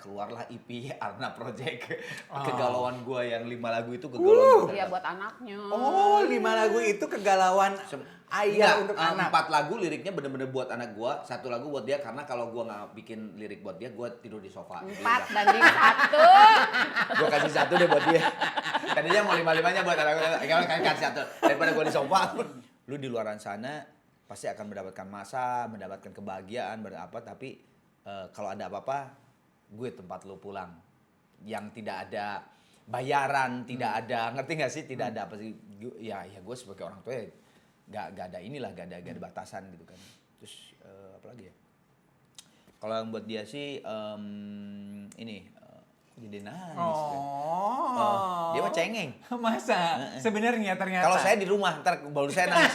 keluarlah EP Arna Project. Kegalauan gue yang 5 lagu itu kegalauan gue. Iya buat anaknya. Oh, 5 lagu itu kegalauan ayah untuk anak. 4 lagu liriknya bener-bener buat anak gue, 1 lagu buat dia karena kalau gue nggak bikin lirik buat dia, gue tidur di sofa. 4 banding 1. Gue kasih 1 deh buat dia. Tadinya mau 5-5-nya buat anak gue, kasih 1 daripada gue di sofa. Lu di luar sana pasti akan mendapatkan masa, mendapatkan kebahagiaan, tapi kalau ada apa-apa, gue tempat lu pulang. Yang tidak ada bayaran, tidak ada, ngerti nggak sih? Tidak ada apa sih? Ya gue sebagai orang tua ya nggak ada inilah, nggak ada batasan gitu kan. Terus apa lagi ya? Kalau yang buat dia sih ini jadi nangis. Dia mah cengeng. Masa? Sebenarnya ternyata. Kalau saya di rumah, ntar baru saya nangis.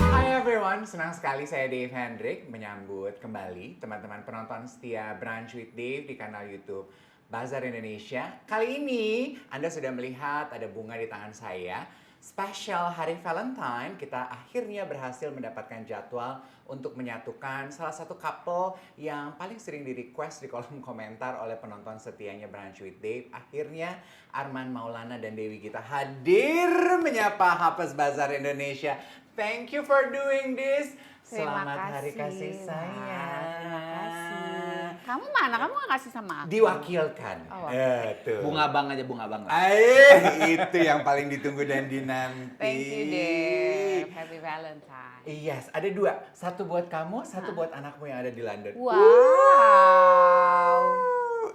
Hai everyone, senang sekali saya Dave Hendrik menyambut kembali teman-teman penonton setia Brunch with Dave di kanal YouTube Bazar Indonesia. Kali ini Anda sudah melihat ada bunga di tangan saya. Spesial hari Valentine, kita akhirnya berhasil mendapatkan jadwal untuk menyatukan salah satu couple yang paling sering di-request di kolom komentar oleh penonton setianya Brunch with Dave. Akhirnya Arman Maulana dan Dewi Gita hadir menyapa Hapes Bazar Indonesia. Thank you for doing this. Selamat Hari Kasih Sayang. Terima kasih. Kamu mana? Kamu nggak kasih sama aku? Diwakilkan. Oh, tuh. Bunga abang aja, bunga abang. Itu yang paling ditunggu dan dinanti. Thank you, Dave. Happy Valentine. Yes, ada 2. Satu buat kamu, satu buat anakmu yang ada di London. Wow.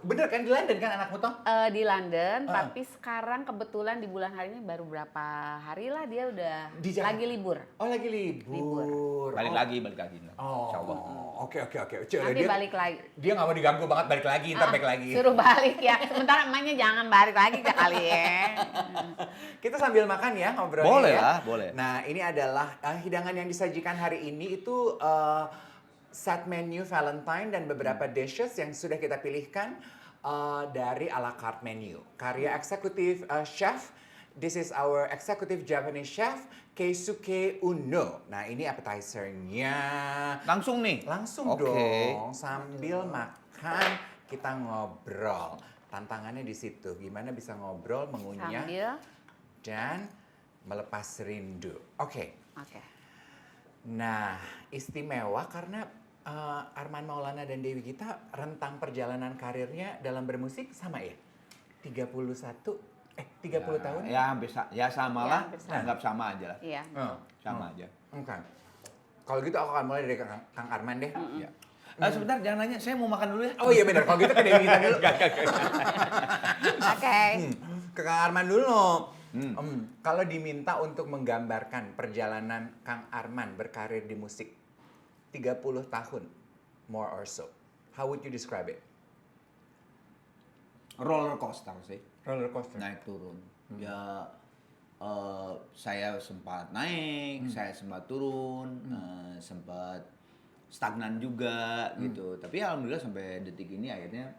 Bener kan di London kan anakmu toh? Di London, tapi sekarang kebetulan di bulan hari ini baru berapa hari lah dia udah Di Jakarta. lagi libur. Oh lagi libur. Balik lagi. Oh, Insya Allah. oke. Nanti balik lagi. Dia nggak mau diganggu banget balik lagi, ntar balik lagi. Suruh balik ya. Sementara emaknya jangan balik lagi kali ya. Kita sambil makan ya ngobrolnya. Boleh ya. lah, boleh. Nah ini adalah hidangan yang disajikan hari ini itu set menu Valentine dan beberapa dishes yang sudah kita pilihkan dari a la carte menu. Karya eksekutif chef. This is our executive Japanese chef Keisuke Uno. Nah ini appetizer-nya. Langsung nih? Langsung Oke. dong. Sambil makan kita ngobrol. Tantangannya di situ. Gimana bisa ngobrol, mengunyah, Sambil. dan melepas rindu. Oke. Nah, istimewa karena Arman Maulana dan Dewi Gita rentang perjalanan karirnya dalam bermusik sama ya? 30 tahun? Ya hampir sama lah. hampir sama. Anggap sama aja lah. Iya. Sama aja. Oke. Kalau gitu aku akan mulai dari Kang Arman deh. Ya. Sebentar, jangan nanya. Saya mau makan dulu ya. Oh iya benar. Kalau gitu ke Dewi Gita dulu. Oke. Ke Kang Arman dulu. Kalau diminta untuk menggambarkan perjalanan Kang Arman berkarir di musik 30 tahun, more or so, how would you describe it? Roller coaster sih. Roller coaster. Naik turun. Ya saya sempat naik, saya sempat turun, sempat stagnan juga gitu. Tapi alhamdulillah sampai detik ini akhirnya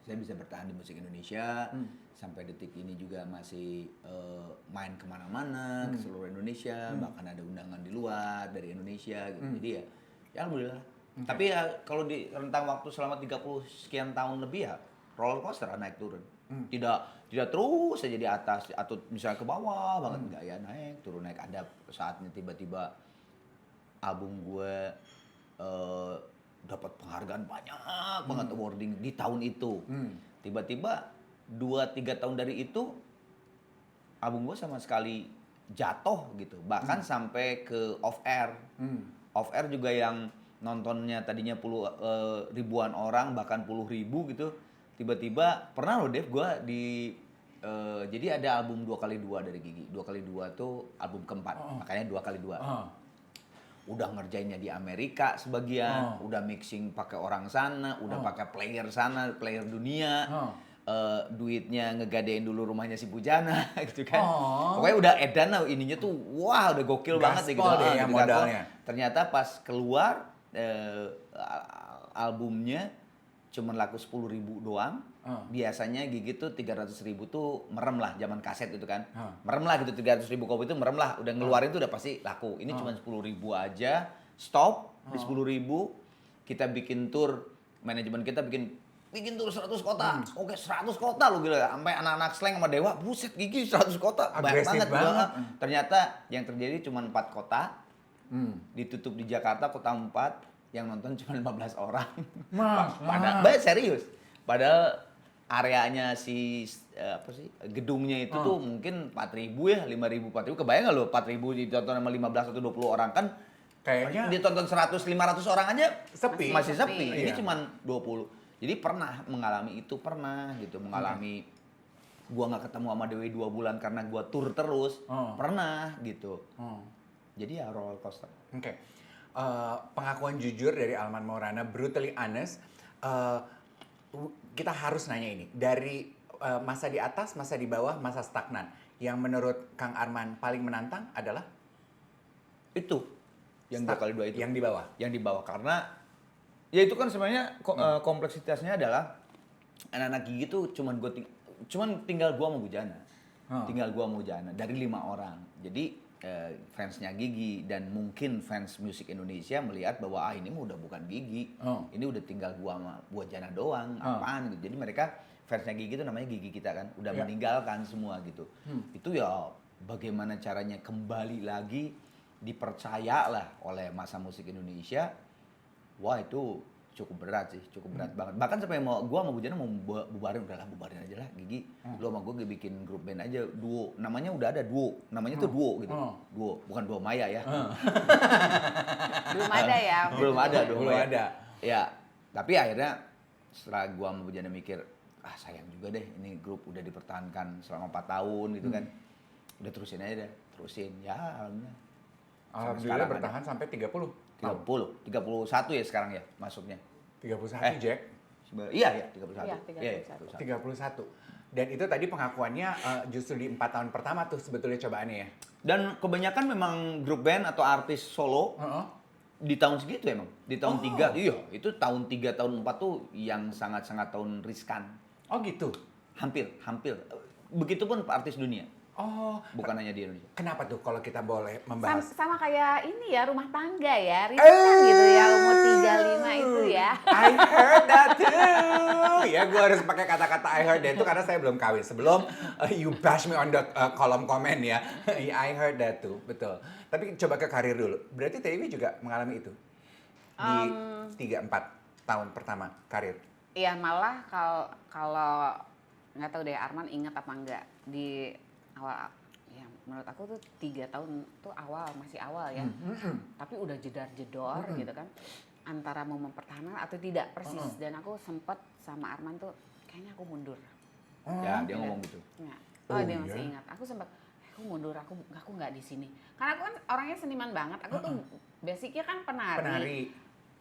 saya bisa bertahan di musik Indonesia. Sampai detik ini juga masih main kemana-mana ke seluruh Indonesia, bahkan ada undangan di luar dari Indonesia gitu. Jadi ya alhamdulillah. Tapi ya kalau di rentang waktu selama 30 sekian tahun lebih ya roller coaster naik turun. Tidak terus saja di atas atau misalnya ke bawah banget, enggak ya, naik turun naik. Ada saatnya tiba-tiba album gue dapat penghargaan banyak banget, awarding di tahun itu. Tiba-tiba 2-3 tahun dari itu album gue sama sekali jatuh gitu, bahkan sampai ke off air. Off air juga yang nontonnya tadinya ribuan orang, bahkan puluh ribu gitu. Tiba-tiba pernah loh Dev, gue jadi ada album 2x2 dari Gigi. 2x2 tuh album keempat, makanya 2x2. Udah ngerjainnya di Amerika sebagian, udah mixing pakai orang sana, udah pakai player sana, player dunia. Duitnya ngegadein dulu rumahnya si Bujana gitu kan. Pokoknya udah edan lah ininya tuh, wah udah gokil banget gitu. Deh ya modalnya. Ternyata pas keluar albumnya cuman laku 10.000 doang. Biasanya Gigi tuh 300.000 tuh merem lah, zaman kaset itu kan. Merem lah gitu, 300.000 kopi itu merem lah. Udah ngeluarin tuh udah pasti laku. Ini cuma 10.000 aja, stop di 10.000. Kita bikin tour, manajemen kita bikin tour 100 kota. Oke, 100 kota lu gila. Sampai anak-anak slang sama Dewa, buset Gigi 100 kota. Banyak Agresif banget. banget. Ternyata yang terjadi cuma 4 kota. Ditutup di Jakarta, kota 4. Yang nonton cuma 15 orang. Padahal serius. Padahal areanya gedungnya itu tuh mungkin 4.000 ya, 5.000, 4.000. Kebayang nggak lo 4.000 ditonton sama 15 atau 20 orang kan? Kayaknya Ditonton 100, 500 orang aja sepi. masih sepi. Ini Iya. cuma 20. Jadi pernah mengalami itu, mengalami gua nggak ketemu sama Dewi 2 bulan karena gua tur terus. Pernah gitu. Jadi ya roller coaster. Oke. Pengakuan jujur dari Arman Maulana, brutally honest. Kita harus nanya ini. Dari masa di atas, masa di bawah, masa stagnan. Yang menurut Kang Arman paling menantang adalah? Itu. Yang 2x2 itu. Yang di bawah? Yang di bawah. Karena ya itu kan sebenarnya kompleksitasnya adalah anak-anak Gigi tuh cuman tinggal gua sama Bujana. Tinggal gua sama Bujana dari 5 orang. Jadi fansnya Gigi dan mungkin fans musik Indonesia melihat bahwa ini mah udah bukan Gigi. Ini udah tinggal gua sama Bujana doang, apaan gitu. Jadi mereka fansnya Gigi itu namanya Gigi kita kan, udah meninggalkan semua gitu. Itu ya bagaimana caranya kembali lagi dipercaya lah oleh masa musik Indonesia. Wah itu cukup berat sih, cukup berat banget. Bahkan sampai gua sama Bujana mau bubarin, udahlah bubarin aja lah Gigi. Lu sama gua bikin grup band aja, duo. Namanya udah ada duo, namanya tuh duo gitu. Duo, bukan Duo Maya ya. Belum ada ya. Belum ada Duo Belum Maya. ada. Ya, tapi akhirnya setelah gua sama Bujana mikir, sayang juga deh ini grup udah dipertahankan selama 4 tahun gitu kan. Udah terusin aja deh, terusin. Ya alhamdulillah. Alhamdulillah bertahan sampai 30. 31 ya sekarang ya masuknya. 31 Jack. Iya ya 31. Iya, 31. 31. Dan itu tadi pengakuannya justru di 4 tahun pertama tuh sebetulnya cobaannya ya. Dan kebanyakan memang grup band atau artis solo di tahun segitu emang. Di tahun 3, iya itu tahun 3, tahun 4 tuh yang sangat-sangat tahun riskan. Oh gitu? Hampir. Begitupun artis dunia. Oh, Bukan hanya di Indonesia. kenapa tuh kalau kita boleh membahas? Sama kayak ini ya, rumah tangga ya. Riskan gitu ya, umur 35 itu ya. I heard that too. Ya, gue harus pakai kata-kata I heard that too karena saya belum kawin. Sebelum you bash me on the kolom komen ya. I heard that too, betul. Tapi coba ke karir dulu. Berarti Dewi juga mengalami itu? Di 3-4 tahun pertama karir? Iya, malah kalau nggak tahu deh Arman ingat apa enggak di awal, ya menurut aku tuh 3 tahun tuh masih awal ya. Tapi udah jedar-jedor gitu kan. Antara mau mempertahankan atau tidak persis. Dan aku sempet sama Arman tuh kayaknya aku mundur. Ya dia ngomong gitu. Ya. Oh, Dia iya? masih ingat. Aku sempet aku mundur, aku nggak di sini. Karena aku kan orangnya seniman banget. Aku tuh basicnya kan penari.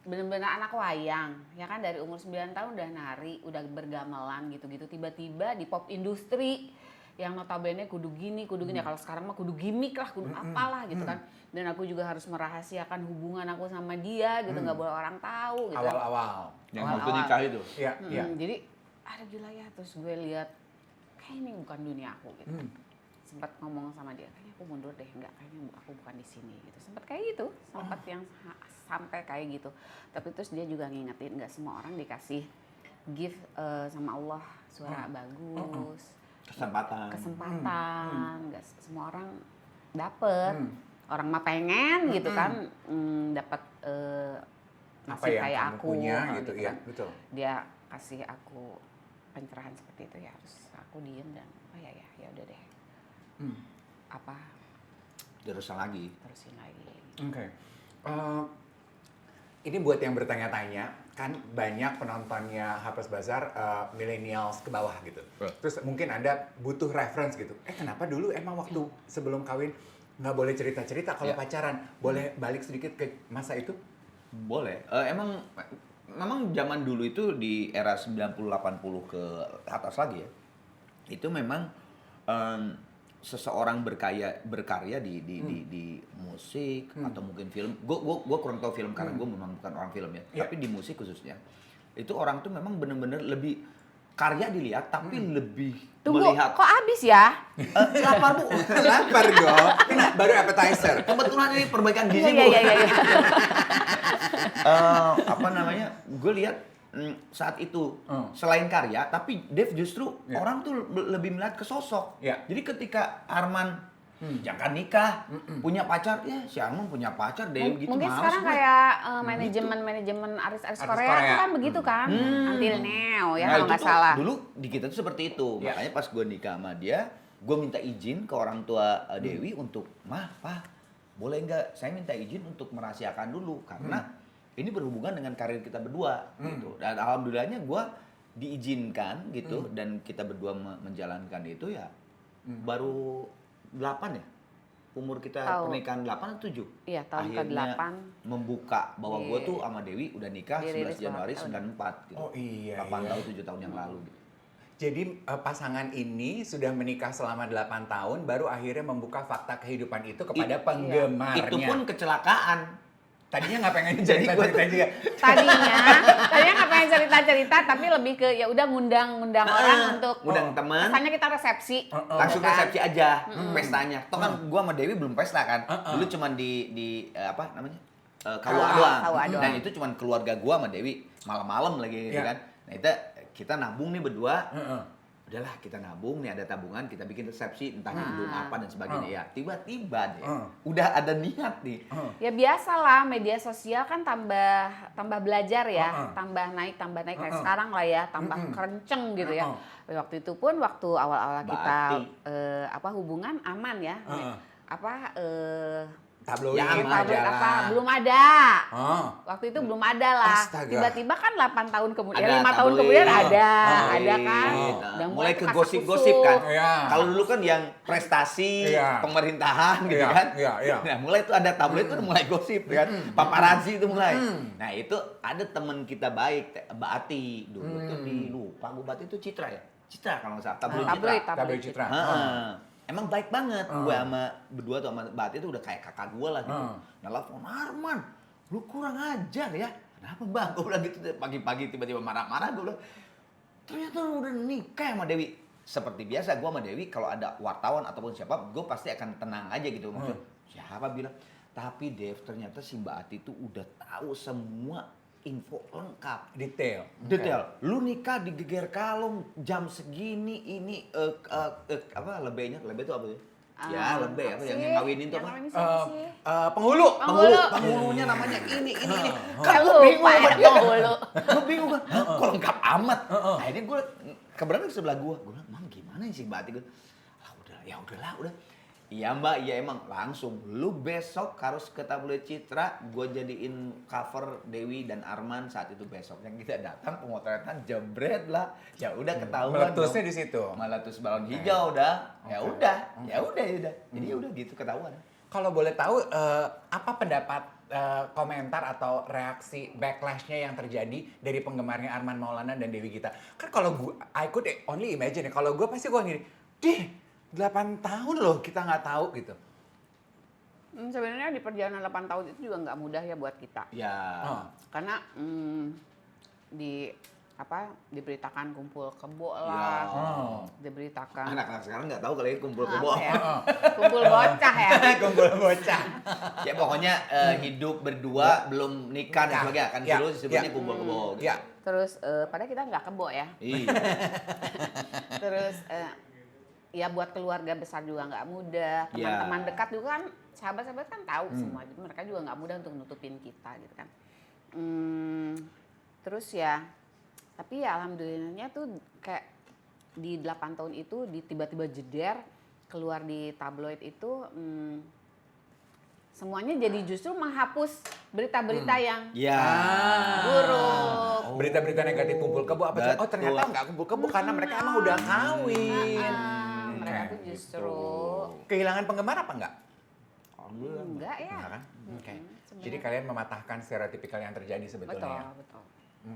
Bener-bener anak wayang. Ya kan dari umur 9 tahun udah nari, udah bergamelan gitu-gitu. Tiba-tiba di pop industri yang notabene kudu gini ya, kalau sekarang mah kudu gimmick lah, kudu apalah gitu kan. Dan aku juga harus merahasiakan hubungan aku sama dia gitu, nggak boleh orang tahu gitu. Awal-awal. Yang Awal-awal. waktu nikah itu. Iya, iya. Jadi ada gila ya, terus gue lihat kayak ini bukan dunia aku gitu. Sempat ngomong sama dia, kayaknya aku mundur deh, kayaknya aku bukan di sini gitu. Sempat kayak gitu, sempat yang sampai kayak gitu. Tapi terus dia juga ngingetin nggak semua orang dikasih gift sama Allah suara bagus. Kesempatan. Nggak semua orang dapet. Orang mah pengen gitu kan dapat Apa nasib yang kayak kamu aku punya gitu, kan. ya, betul. Dia kasih aku pencerahan seperti itu ya, harus aku diem dan ya udah deh. Apa Terusan lagi. terusin lagi. Oke. Ini buat yang bertanya-tanya, kan banyak penontonnya Hapas Bazar millennials ke bawah gitu. Terus mungkin Anda butuh reference gitu. Kenapa dulu emang waktu sebelum kawin nggak boleh cerita-cerita kalau pacaran? Boleh balik sedikit ke masa itu? Boleh. Memang zaman dulu itu di era 90-80 ke atas lagi ya. Itu memang seseorang berkarya di musik atau mungkin film. Gue kurang tahu film karena gue memang bukan orang film ya. Tapi di musik khususnya itu orang tuh memang bener-bener lebih karya dilihat tapi lebih Tunggu, melihat kok habis ya? lapar Bu. Lapar dong. Ini baru appetizer. Kebetulan ini perbaikan gizi Iya, Bu. iya, iya. Apa namanya? Gue lihat saat itu selain karya, tapi Dave justru orang tuh lebih melihat ke sosok. Ya. Jadi ketika Arman jangan nikah, punya pacar, ya si Arman punya pacar, Dave gitu. Mungkin males sekarang gue. kayak manajemen artis-artis Artis Korea, Korea. itu kan begitu kan? Until now ya Nah, kalau itu nggak tuh salah. dulu di kita tuh seperti itu. Ya. Makanya pas gue nikah sama dia, gue minta izin ke orang tua Dewi untuk, "Mah, Pak, boleh nggak saya minta izin untuk merahasiakan dulu karena ini berhubungan dengan karir kita berdua gitu." Dan alhamdulillahnya gue diizinkan gitu dan kita berdua menjalankan itu ya baru 8 ya. Umur kita pernikahan 8 atau 7? Iya, tahun Akhirnya ke-8. membuka bahwa gue tuh sama Dewi udah nikah Dirilis 11 Januari banget, 94 gitu. Oh iya, 8 iya. tahun 7 tahun yang lalu gitu. Jadi pasangan ini sudah menikah selama 8 tahun, baru akhirnya membuka fakta kehidupan itu kepada penggemarnya. Itu pun kecelakaan. Tadinya nggak pengen Jadi gua cerita-cerita juga. Tadinya nggak pengen cerita-cerita, tapi lebih ke ya udah ngundang orang untuk Ngundang teman. kesannya kita resepsi. Langsung gitu kan. resepsi aja pestanya. Toh kan gua sama Dewi belum pesta kan. Dulu cuman di apa namanya? KUA doang. KUA doang. Dan itu cuman keluarga gua sama Dewi malam-malam lagi gitu Iya. kan. Nah, itu kita nabung nih berdua. Udahlah kita nabung nih, ada tabungan, kita bikin resepsi entah belum apa dan sebagainya ya. Tiba-tiba deh udah ada niat nih. Ya biasalah, media sosial kan tambah belajar ya, tambah naik kayak sekarang lah ya, tambah kenceng gitu ya. Waktu itu pun waktu awal-awal kita hubungan aman ya. Tabloid, Ya, Tabloid majalah. apa belum ada. Oh. Waktu itu belum ada lah. Astaga. Tiba-tiba kan 8 tahun kemudian, Ada 5 tahun tabloid. kemudian ada Tabloid. kan. Nah, Udah mulai tuh ke gosip-gosip kan. Iya. Kalau dulu kan yang prestasi, Iya. pemerintahan gitu Iya, kan. iya, iya. Nah, mulai tuh ada tabloid tuh udah mulai gosip kan. Paparazzi itu mulai. Nah, itu ada teman kita baik, Mbak Ati. Dulu tuh di lupa gue Mbak Ati itu Citra ya. Citra kalau nggak salah, tabloid Citra. Tabloid Citra. Heeh. Emang baik banget. Gue sama berdua tuh sama Mbak Ati itu udah kayak kakak gue lah gitu. Nelfon, "Arman, lu kurang ajar ya." "Kenapa Bang?" Gue bilang gitu pagi-pagi tiba-tiba marah-marah. Gue bilang, "Ternyata lu udah nikah sama Dewi." Seperti biasa gue sama Dewi kalau ada wartawan ataupun siapa, gue pasti akan tenang aja gitu. Maksudnya, siapa bilang. Tapi Dev, ternyata si Mbak Ati itu udah tahu semua info lengkap. Detail. Detail. Lu nikah di Geger Kalong jam segini ini lebihnya itu apa sih? Ya, lebih apa yang ngawinin tuh apa? Yang ngawinin siapa sih? Penghulu. Penghulunya namanya ini. Saya Kan gue lupa ya penghulu. Gue bingung kan. Kok lengkap amat. Akhirnya gue kebetulan sebelah gue bilang, "Mang, gimana sih Mbak Ati?" Gue, udah. Iya Mbak, iya emang langsung. Lu besok harus ke tabloid Citra, gue jadiin cover Dewi dan Arman saat itu besoknya kita datang pemotretan jebret lah. Ya udah ketahuan. Meletusnya dong. di situ. Meletus balon hijau udah. Ya udah. Jadi udah gitu ketahuan. Kalau boleh tahu apa pendapat komentar atau reaksi backlashnya yang terjadi dari penggemarnya Arman Maulana dan Dewi Gita? Kan kalau gue, I could only imagine ya. Kalau gue pasti gue gini, 8 tahun loh kita nggak tahu gitu. Sebenarnya di perjalanan 8 tahun itu juga nggak mudah ya buat kita. Ya. Karena diberitakan kumpul kebo lah, diberitakan Anak-anak sekarang nggak tahu kali ya kumpul apa kebo. ya, kumpul bocah ya. Kumpul bocah. Ya pokoknya hidup berdua belum nikah dan sebagainya kan Ya. dulu disebutnya Ya. kumpul kebo. Gitu. Ya. Terus padahal kita nggak kebo ya. Iya. Terus ya buat keluarga besar juga nggak mudah, teman-teman dekat juga kan, sahabat-sahabat kan tahu semua, jadi mereka juga nggak mudah untuk nutupin kita gitu kan. Terus ya, tapi ya alhamdulillahnya tuh kayak di 8 tahun itu tiba-tiba jeder keluar di tabloid itu, semuanya jadi justru menghapus berita-berita yang buruk. Berita-berita negatif kumpul kebo apa? Betul. Oh ternyata nggak kumpul kebo karena mereka emang udah kawin. Mereka tuh justru Kehilangan penggemar apa enggak? enggak ya. Enggak kan? Oke. sebenarnya. Jadi kalian mematahkan stereotipikal yang terjadi sebetulnya. Betul.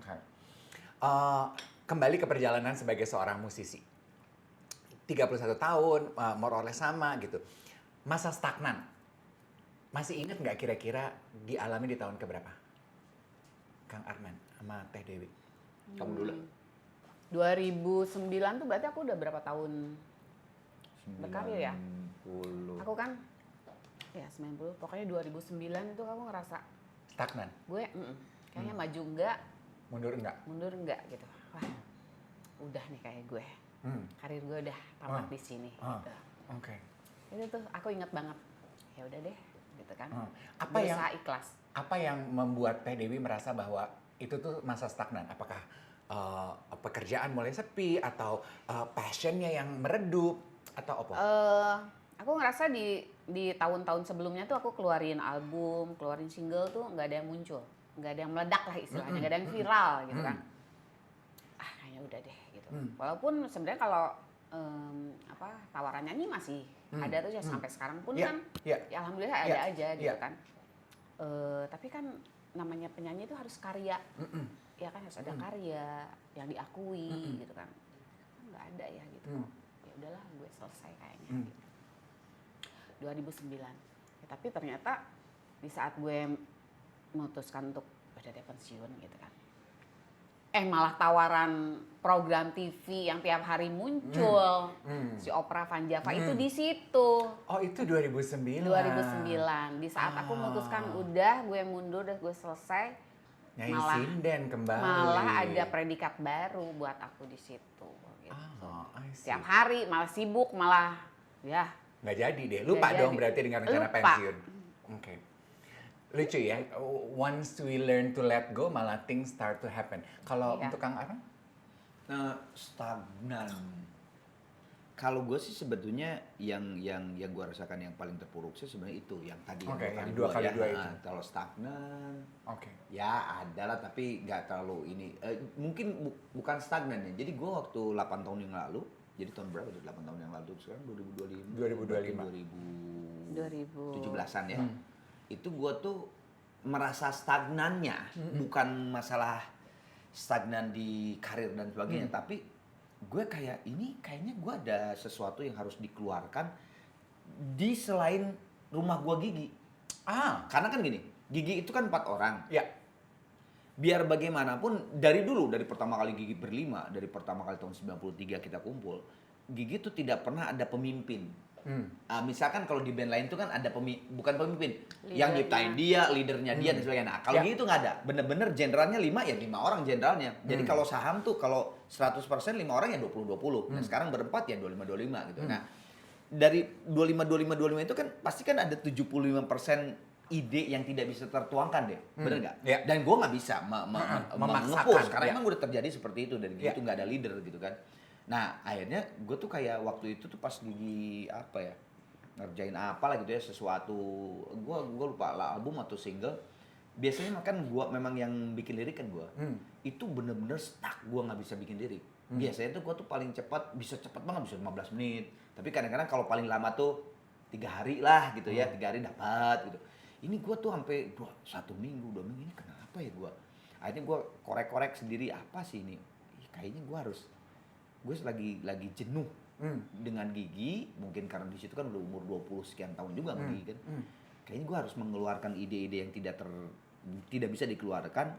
Oke. Kembali ke perjalanan sebagai seorang musisi. 31 tahun, more or less sama gitu. Masa stagnan. Masih ingat nggak kira-kira dialami di tahun keberapa? Kang Arman sama Teh Dewi. Kamu dulu. 2009 tuh berarti aku udah berapa tahun berkarir ya? 90. Aku kan ya 90, pokoknya 2009 itu aku ngerasa Stagnan. gue kayaknya maju enggak, Mundur enggak? gitu. Wah, udah nih kayak gue. Karir gue udah tamat di sini gitu. Oke. Itu tuh aku ingat banget. Ya udah deh, gitu kan. Apa yang Berusaha ikhlas. Apa yang membuat Teh Dewi merasa bahwa itu tuh masa stagnan? Apakah pekerjaan mulai sepi atau passionnya yang meredup atau apa? Aku ngerasa di tahun-tahun sebelumnya tuh aku keluarin album, keluarin single tuh nggak ada yang muncul, nggak ada yang meledak lah istilahnya, nggak ada yang viral gitu kan. Kayaknya udah deh gitu. Walaupun sebenarnya kalau tawaran nyanyi masih ada tuh ya sampai sekarang pun kan, ya alhamdulillah ada aja gitu kan. Tapi kan namanya penyanyi itu harus karya, ya kan harus ada karya yang diakui gitu kan. Nggak ada ya gitu. Ya udahlah gue selesai kayaknya. Gitu. 2009. Ya, tapi ternyata di saat gue memutuskan untuk udah deh pensiun gitu kan. Malah tawaran program TV yang tiap hari muncul, si Oprah Van Java itu di situ. Oh, itu 2009. 2009. Di saat aku memutuskan udah gue mundur, udah gue selesai. Nyai sinden kembali. Malah ada predikat baru buat aku di situ gitu. I see. Tiap hari malah sibuk, malah ya Nggak jadi deh. Lupa Nggak dong jadi. berarti dengan rencana Lupa. pensiun. Oke. Lucu ya. Once we learn to let go, malah things start to happen. Kalau Iya. untuk Kang Arman? Stagnan. Kalau gue sih sebetulnya yang gue rasakan yang paling terpuruk sih sebenarnya itu yang tadi Oke, yang dua 2x2 ya. itu. Kalau stagnan, Oke. ya ada lah tapi nggak terlalu ini. Mungkin bukan stagnan ya. Jadi gue waktu 8 tahun yang lalu, jadi tahun berapa tuh 8 tahun yang lalu sekarang 2025. 2017-an ya. Itu gue tuh merasa stagnannya, bukan masalah stagnan di karir dan sebagainya, tapi gue kayaknya gue ada sesuatu yang harus dikeluarkan di selain rumah gue Gigi. Karena kan gini, Gigi itu kan 4 orang. Ya. Biar bagaimanapun dari dulu, dari pertama kali Gigi berlima, dari pertama kali tahun 93 kita kumpul, Gigi itu tidak pernah ada pemimpin. Misalkan kalau di band lain itu kan ada bukan pemimpin, yang nyiptain dia, leadernya dia dan sebagainya. Nah, kalau Gigi itu nggak ada, bener-bener jenderalnya 5 ya 5 orang jenderalnya. Jadi kalau saham tuh kalau 100% 5 orang ya 20-20. Nah sekarang berempat ya 25-25 gitu. Nah dari 25-25-25 itu kan pasti kan ada 75% ide yang tidak bisa tertuangkan deh, bener nggak? Yeah. Dan gue nggak bisa Memaksakan, nge-push karena yeah. emang udah terjadi seperti itu dan Gigi Yeah. tuh nggak ada leader gitu kan. Nah akhirnya gue tuh kayak waktu itu tuh pas Gigi apa ya ngerjain apa lah gitu ya sesuatu, gue lupa lah album atau single. Biasanya kan gue memang yang bikin lirik kan gue, itu bener-bener stuck gue nggak bisa bikin lirik. Biasanya tuh gue tuh paling cepat bisa cepet banget bisa 15 menit. Tapi kadang-kadang kalau paling lama tuh 3 hari lah gitu ya, 3 hari dapat gitu. Ini gue tuh sampai 1 minggu, 2 minggu ini kenapa ya gue? Akhirnya gue korek-korek sendiri apa sih ini? Kayaknya gue lagi jenuh dengan Gigi, mungkin karena di situ kan udah umur 20 sekian tahun juga sama Gigi kan. Kayaknya gue harus mengeluarkan ide-ide yang tidak bisa dikeluarkan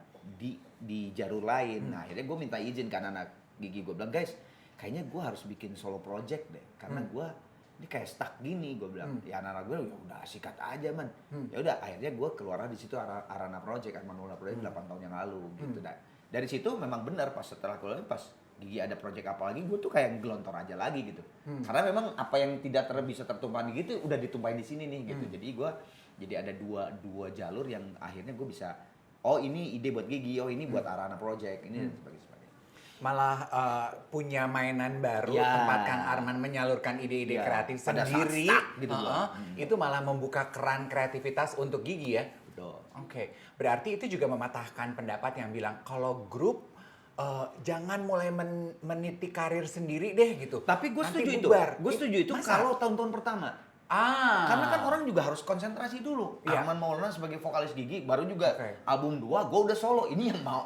di jalur lain. Nah akhirnya gue minta izin ke anak Gigi, gue bilang guys, kayaknya gue harus bikin solo project deh, karena gue ini kayak stuck gini, gue bilang. Ya anak-anak gue ya udah sikat aja man. Ya udah akhirnya gue keluar di situ Arana Project, Armanola Project 8 tahun yang lalu gitu. Dari situ memang benar pas setelah keluar pas Gigi ada project apa lagi, gue tuh kayak gelontor aja lagi gitu. Karena memang apa yang tidak bisa tertumpahin gitu udah ditumpahin di sini nih gitu. Jadi gue ada dua jalur yang akhirnya gue bisa, oh ini ide buat Gigi, oh ini buat Arana Project, ini dan sebagainya. Malah punya mainan baru Ya. tempat Kang Arman menyalurkan ide-ide Ya. kreatif Pada saat sendiri. stuck gitu Itu malah membuka keran kreativitas untuk Gigi ya. Betul. Oke, berarti itu juga mematahkan pendapat yang bilang kalau grup jangan mulai meniti karir sendiri deh gitu. Tapi gue Nanti setuju itu. bubar. Gue setuju itu Masa? kalau tahun-tahun pertama. Karena kan orang juga harus konsentrasi dulu. Iya. Arman Maulana sebagai vokalis Gigi baru juga Oke. album 2, gue udah solo. Ini yang mau.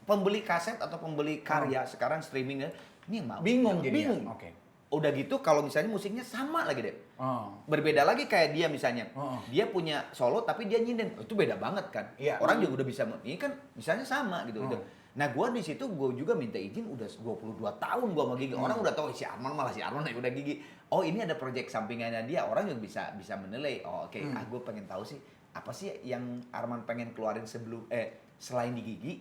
Pembeli kaset atau pembeli karya sekarang streamingnya ini yang mau. Bingung Yang jadinya. bingung. Oke. Udah gitu kalau misalnya musiknya sama lagi deh. Oh. Berbeda lagi kayak dia misalnya. Oh. Dia punya solo tapi dia nyinden. Itu beda banget kan. Iya. Orang juga udah bisa, ini kan misalnya sama gitu. Oh. gitu. Nah gue di situ gue juga minta izin udah 22 tahun gue sama Gigi. Orang udah tahu si Arman malah si Arman udah Gigi. Oh ini ada proyek sampingannya dia, orang yang bisa menilai. Oh oke, gue pengen tahu sih apa sih yang Arman pengen keluarin selain di Gigi.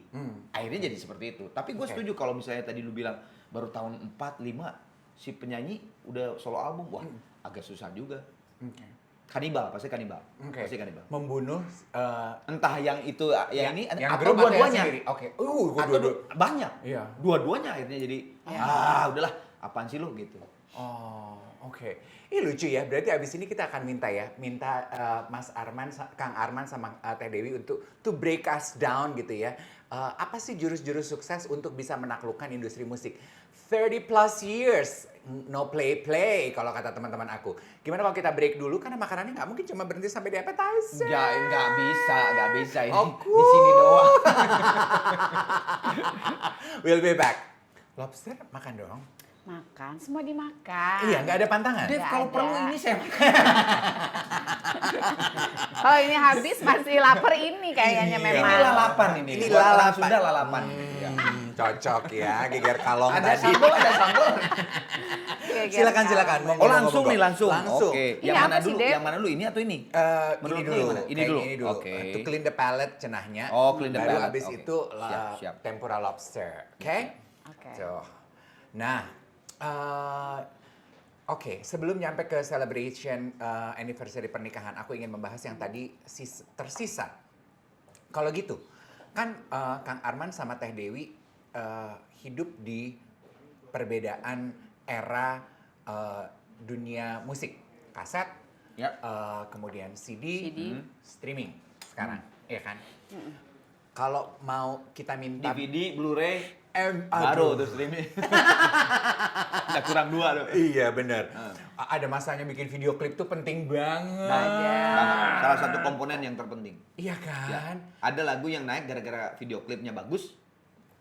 Akhirnya jadi seperti itu. Tapi gue setuju kalau misalnya tadi lu bilang baru tahun 4, 5 si penyanyi udah solo album, wah agak susah juga. Kanibal, pasti kanibal. Pasti kanibal. Membunuh Entah yang itu yang ini yang atau grup atau yang dua-duanya. sendiri. Oke. Atau banyak. Iya. Dua-duanya akhirnya jadi udahlah apaan sih lu gitu. Oh, oke. Ih lucu ya. Berarti abis ini kita akan minta Mas Arman, Kang Arman sama Teh Dewi untuk to break us down gitu ya. Apa sih jurus-jurus sukses untuk bisa menaklukkan industri musik? 30 plus years, no play kalau kata teman-teman aku. Gimana kalau kita break dulu karena makanannya nggak mungkin cuma berhenti sampai di appetizer. Nggak bisa ini Oh, di sini doang. We'll be back. Lobster makan dong. Makan, semua dimakan. Iya, nggak ada pantangan. Dev, kalau ada. perlu ini saya Kalau ini habis masih lapar ini kayaknya Iya. memang. ini lalapan ini. Ini Buat orang lalapan. Sunda lalapan. Ya. Cocok ya, geger kalong Ada tadi. sambal. Silakan. Monggo, Oh langsung monggo. nih langsung. Langsung. Oke. Ini Yang apa mana sih, dulu? Dev? Yang mana dulu? Ini atau ini? Ini Menurut lu dulu. gimana? Ini Kayaknya dulu. Ini dulu. Oke. To clean the palate cenahnya. Oh, clean the Baru palate. abis Oke. itu Siap. tempura lobster. Oke? Oke. Tuh. Nah, oke. Sebelum nyampe ke celebration anniversary pernikahan, aku ingin membahas yang tadi tersisa. Kalau gitu, kan Kang Arman sama Teh Dewi hidup di perbedaan era dunia musik. Kaset, Ya. kemudian CD, CD. streaming sekarang, ya kan? Kalau mau kita minta DVD, Blu-ray, aduh. baru tuh streaming. Udah kurang 2 tuh. Iya benar. Ada masanya bikin video klip tuh penting banget. Banget. Salah satu komponen yang terpenting. Iya Ya. kan? Ada lagu yang naik gara-gara video klipnya bagus,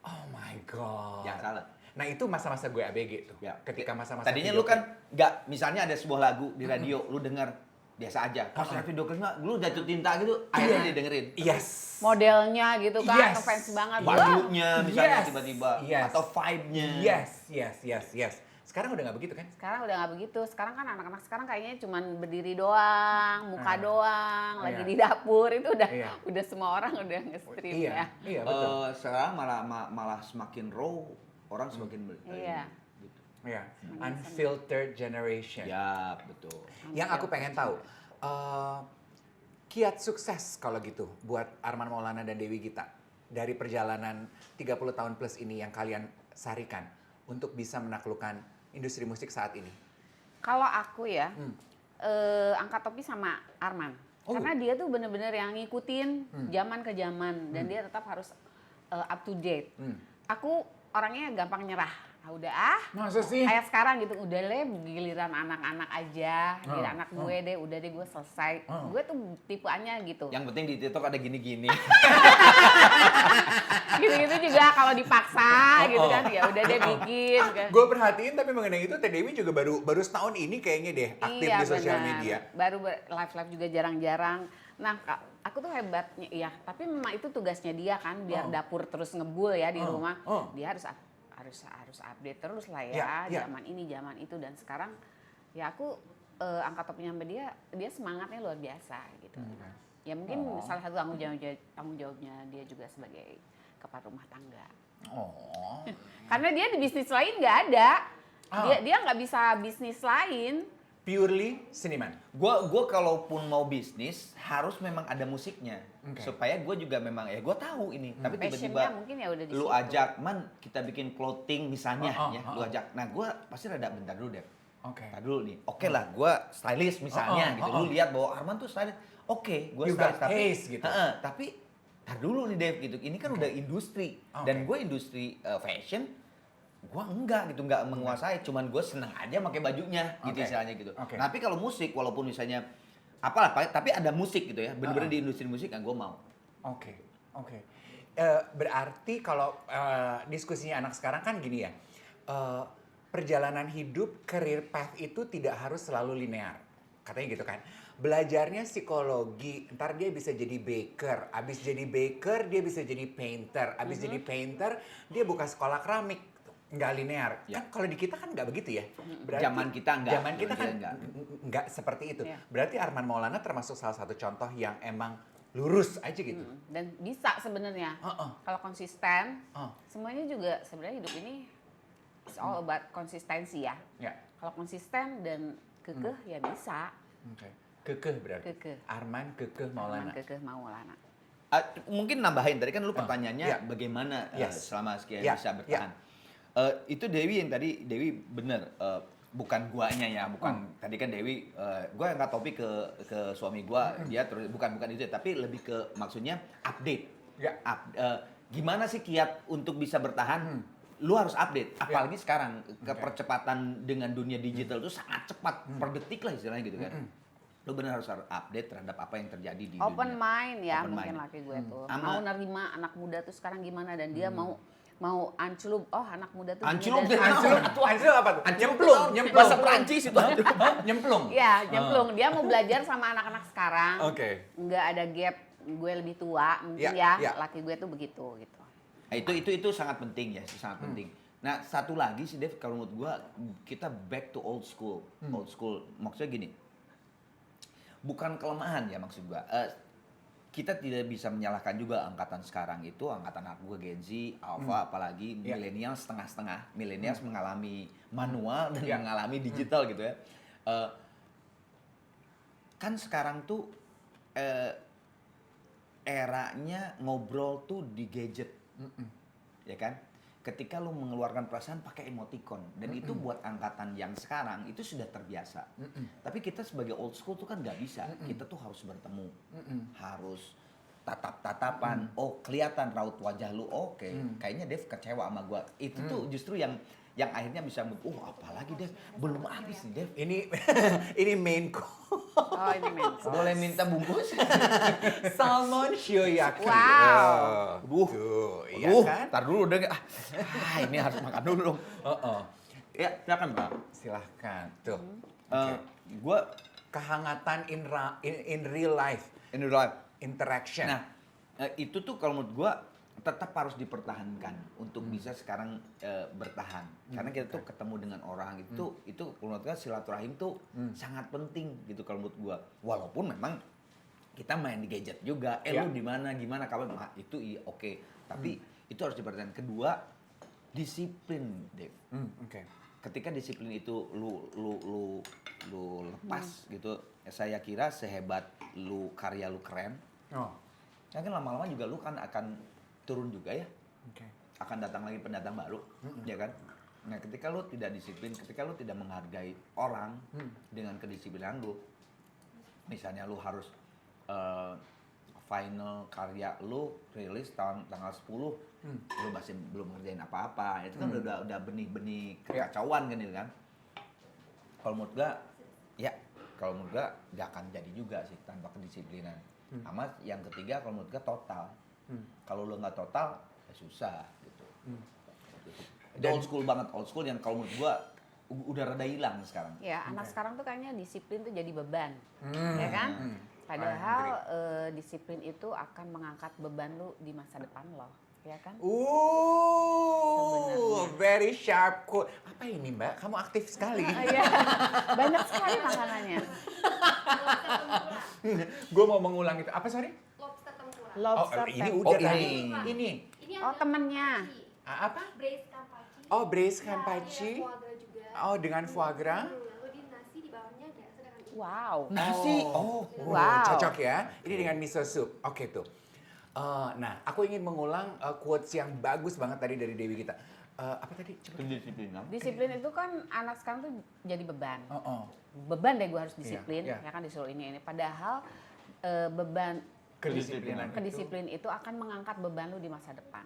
Oh my god. yang salah. Nah itu masa-masa gue ABG tuh. Ya. Ketika masa-masa Tadinya video lu kan klip. nggak, misalnya ada sebuah lagu di radio, lu denger biasa aja. Pas ada video klipnya, lu jatuh cinta gitu, akhirnya didengerin. Yes. Modelnya gitu kan, Yes. ngefans banget. Bajunya misalnya Yes. tiba-tiba, Yes. atau vibe-nya. Yes. Sekarang udah nggak begitu kan? Sekarang udah nggak begitu. Sekarang kan anak-anak sekarang kayaknya cuman berdiri doang, muka doang, lagi Iya. di dapur itu Iya. udah semua orang udah nge-stream Iya, ya. iya betul. Sekarang malah semakin raw, orang semakin Iya. gitu. Iya. Unfiltered generation. Ya, betul. Yang aku pengen tahu, kiat sukses kalau gitu buat Arman Maulana dan Dewi Gita dari perjalanan 30 tahun plus ini yang kalian sarikan untuk bisa menaklukkan industri musik saat ini. Kalau aku ya, angkat topi sama Arman. Oh. Karena dia tuh bener-bener yang ngikutin zaman ke zaman. Dan dia tetap harus up to date. Aku orangnya gampang nyerah. Ah, udah Masa sih? kayak sekarang gitu, udah giliran anak-anak aja, giliran anak gue deh, udah deh gue selesai. Gue tuh tipeannya gitu. Yang penting di TikTok ada gini-gini. Gitu-gitu juga kalau dipaksa gitu kan, ya udah deh bikin. Kan. Gue perhatiin tapi mengenai itu Teh Dewi juga baru setahun ini kayaknya deh aktif Iya, di sosial benar. media. Baru live juga jarang-jarang. Nah, aku tuh hebatnya, iya. Tapi memang itu tugasnya dia kan, biar dapur terus ngebul ya di rumah. Dia harus update terus lah ya, Ya. zaman ini, zaman itu. Dan sekarang ya aku angkat topinya sama dia semangatnya luar biasa gitu. Ya mungkin salah satu tanggung jawabnya dia juga sebagai kepala rumah tangga. Oh. Karena dia di bisnis lain nggak ada. Dia nggak bisa bisnis lain. Purely seniman. Gue kalaupun mau bisnis harus memang ada musiknya Oke. supaya gue juga memang ya gue tahu ini. Tapi Passionnya tiba-tiba mungkin ya udah di lu situ. ajak, man kita bikin clothing misalnya ya, lu oh. ajak. Nah gue pasti rada bentar dulu deh. Oke. Bentar dulu nih. Oke lah, gue stylist misalnya gitu. Lu lihat bahwa Arman tuh stylist. Oke, gue You got stylist. taste gitu. Tapi tar dulu nih Dev gitu. Ini kan udah industri dan gue industri fashion. Gue enggak gitu, enggak menguasai, cuman gue seneng aja pakai bajunya gitu Oke. istilahnya gitu. Oke. Tapi kalau musik, walaupun misalnya apalah, tapi ada musik gitu ya, bener-bener di industri musik yang gue mau. Oke. Berarti kalau diskusinya anak sekarang kan gini ya, perjalanan hidup, career path itu tidak harus selalu linear. Katanya gitu kan. belajarnya psikologi, ntar dia bisa jadi baker, abis jadi baker dia bisa jadi painter, abis jadi painter dia buka sekolah keramik, nggak linear. Ya. Kan kalau di kita kan nggak begitu ya. Zaman kita nggak. Zaman kita kan Zaman kita nggak seperti itu. Iya. Berarti Arman Maulana termasuk salah satu contoh yang emang lurus aja gitu. Dan bisa sebenarnya. Heeh. Kalau konsisten, Oh. semuanya juga sebenarnya hidup ini it's all about konsistensi ya. Ya. Kalau konsisten dan kekeh ya bisa. Oke. Kekeh berarti. Kekeh. Arman Kekeh Maulana. Kekeh Maulana. Mungkin nambahin tadi kan lu pertanyaannya Iya. bagaimana Yes. selama sekian Iya, bisa bertahan. Itu Dewi yang tadi Dewi bener, bukan guanya ya, bukan tadi kan Dewi, gua angkat topik ke suami gua, dia terus bukan itu, tapi lebih ke maksudnya update. Ya. Gimana sih kiat untuk bisa bertahan? Lu harus update, apalagi sekarang kepercepatan dengan dunia digital itu sangat cepat, per detik lah istilahnya gitu kan. Lu benar harus update terhadap apa yang terjadi di Open dunia. mind ya Open mungkin mind. laki gue tuh. Ama- Mau nerima anak muda tuh sekarang gimana dan dia mau anculub. Oh, anak muda tuh Anculub gini deh. dan- Anculub apa tuh? Nyemplung, bahasa Perancis itu. Nyemplung. Iya, nyemplung. Dia mau belajar sama anak-anak sekarang. Oke. Nggak ada gap, gue lebih tua mungkin Ya, ya. ya. Laki gue tuh begitu gitu. Nah, itu sangat penting ya, sangat penting. Nah, satu lagi sih Dev, kalau menurut gua kita back to old school. Old school maksudnya gini. Bukan kelemahan ya maksud gua. Kita tidak bisa menyalahkan juga angkatan sekarang itu, angkatan anak gua Gen Z, Alpha apalagi Ya. milenial setengah-setengah. Milenial mengalami manual dan Ya. mengalami digital gitu ya. Kan sekarang tuh eranya ngobrol tuh di gadget. Ya kan? Ketika lu mengeluarkan perasaan pakai emoticon dan itu buat angkatan yang sekarang itu sudah terbiasa. Tapi kita sebagai old school tuh kan nggak bisa. Kita tuh harus bertemu, harus tatap-tatapan. Oh kelihatan raut wajah lu, oke. Kayaknya Dev kecewa sama gua. Itu tuh justru yang akhirnya bisa, apalagi Dev belum habis nih Dev. Ini main course. Oh, ini men. Boleh minta bungkus? Salmon shoyaki. Wow. Tuh, iya kan? Tar dulu deh. Ini harus makan dulu dong. Oh. Ya, silakan Pak. Silahkan. Tuh. Gua Kehangatan in real life. in real life. Interaction. Nah, itu tuh kalau menurut gua tetap harus dipertahankan untuk bisa sekarang bertahan. Karena kita tuh ketemu dengan orang itu kalau menurut gua silaturahim tuh sangat penting gitu kalau menurut gua. Walaupun memang kita main di gadget juga. Lu di mana gimana kabar? Itu oke. Tapi itu harus dipertahankan. Kedua, disiplin, Dev. Oke. Ketika disiplin itu lu lepas gitu, saya kira sehebat karya lu keren, Oh. kan lama-lama juga lu kan akan turun juga ya, Oke. akan datang lagi pendatang baru, ya kan? Nah, ketika lu tidak disiplin, ketika lu tidak menghargai orang dengan kedisiplinan lu, misalnya lu harus final karya lu rilis tanggal 10, lu masih belum ngerjain apa-apa, itu kan udah benih-benih kekacauan kan itu kan. Kalau menurut gua gak akan jadi juga sih tanpa kedisiplinan. Sama yang ketiga kalau menurut gua total. Kalau lu nggak total ya susah gitu. Dan- Old school banget, old school yang kalau menurut gua udah rada hilang sekarang. Ya, anak sekarang tuh kayaknya disiplin tuh jadi beban. Ya kan? Padahal disiplin itu akan mengangkat beban lu di masa depan lo, ya kan? Sebenarnya. Very sharp quote. Apa ini Mbak? Kamu aktif sekali. Iya. Banyak sekali makanannya. Gue mau mengulang itu. Apa sorry? Lobster tempura. Lobster ini tempura. udah Oh, tadi. ini. Ini. Ini Oh, ada temennya. Apa? braised kampachi. Oh, braised Ya, kampachi. ada foie gras juga. Oh, dengan foie gras. Lalu di nasi di bawahnya ada sedangkan ikan. Wow. Nasi, Wow. Cocok ya. Ini dengan miso soup. Oke tuh. Nah, aku ingin mengulang quotes yang bagus banget tadi dari Dewi kita. Apa tadi? Coba. kedisiplinan. Disiplin itu kan anak sekarang tuh jadi beban. Oh. Beban deh gue harus disiplin, Iya. ya kan disuruh ini. Padahal beban Kedisiplinan. kedisiplin itu akan mengangkat beban lu di masa depan.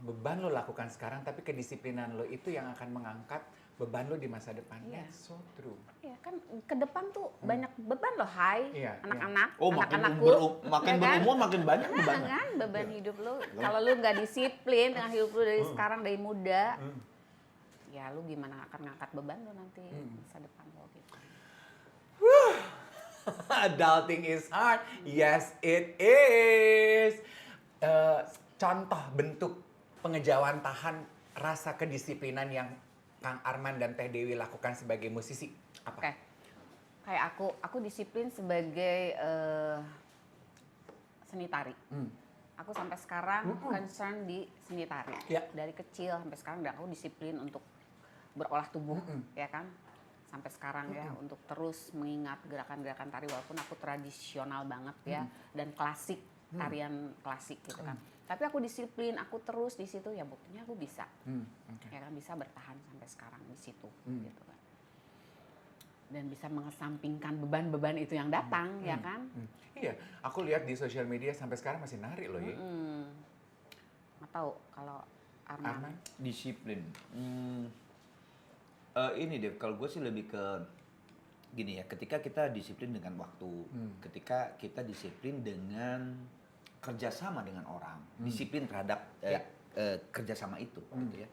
Beban lo lakukan sekarang, tapi kedisiplinan lo itu yang akan mengangkat beban lo di masa depan. Iya. That's so true. Ya kan ke depan tuh banyak beban loh, Hai. Iya, Anak-anak, Oh, makin anak-anakku. makin ya kan? berumur makin banyak Nah, bebannya. kan beban hidup lu. Kalau lu nggak disiplin dengan hidup lu dari sekarang dari muda, ya lu gimana akan ngangkat beban lu nanti masa depan lo gitu. Adulting is hard. Yes, it is. Contoh bentuk pengejawantahan rasa kedisiplinan yang Kang Arman dan Teh Dewi lakukan sebagai musisi apa? Oke. Kayak aku disiplin sebagai seni tari. Aku sampai sekarang concern di seni tari. Ya. Dari kecil sampai sekarang dan aku disiplin untuk berolah tubuh, ya kan? Sampai sekarang ya untuk terus mengingat gerakan-gerakan tari walaupun aku tradisional banget ya dan klasik, tarian klasik gitu kan. Tapi aku disiplin, aku terus di situ ya buktinya aku bisa. Ya kan bisa bertahan sampai sekarang di situ gitu kan. Dan bisa mengesampingkan beban-beban itu yang datang ya kan. Iya, aku lihat di sosial media sampai sekarang masih nari loh ya. Nggak tahu kalau Arman. Disiplin. Ini deh, kalau gue sih lebih ke gini ya, ketika kita disiplin dengan waktu, ketika kita disiplin dengan kerjasama dengan orang, disiplin terhadap kerjasama itu, gitu ya.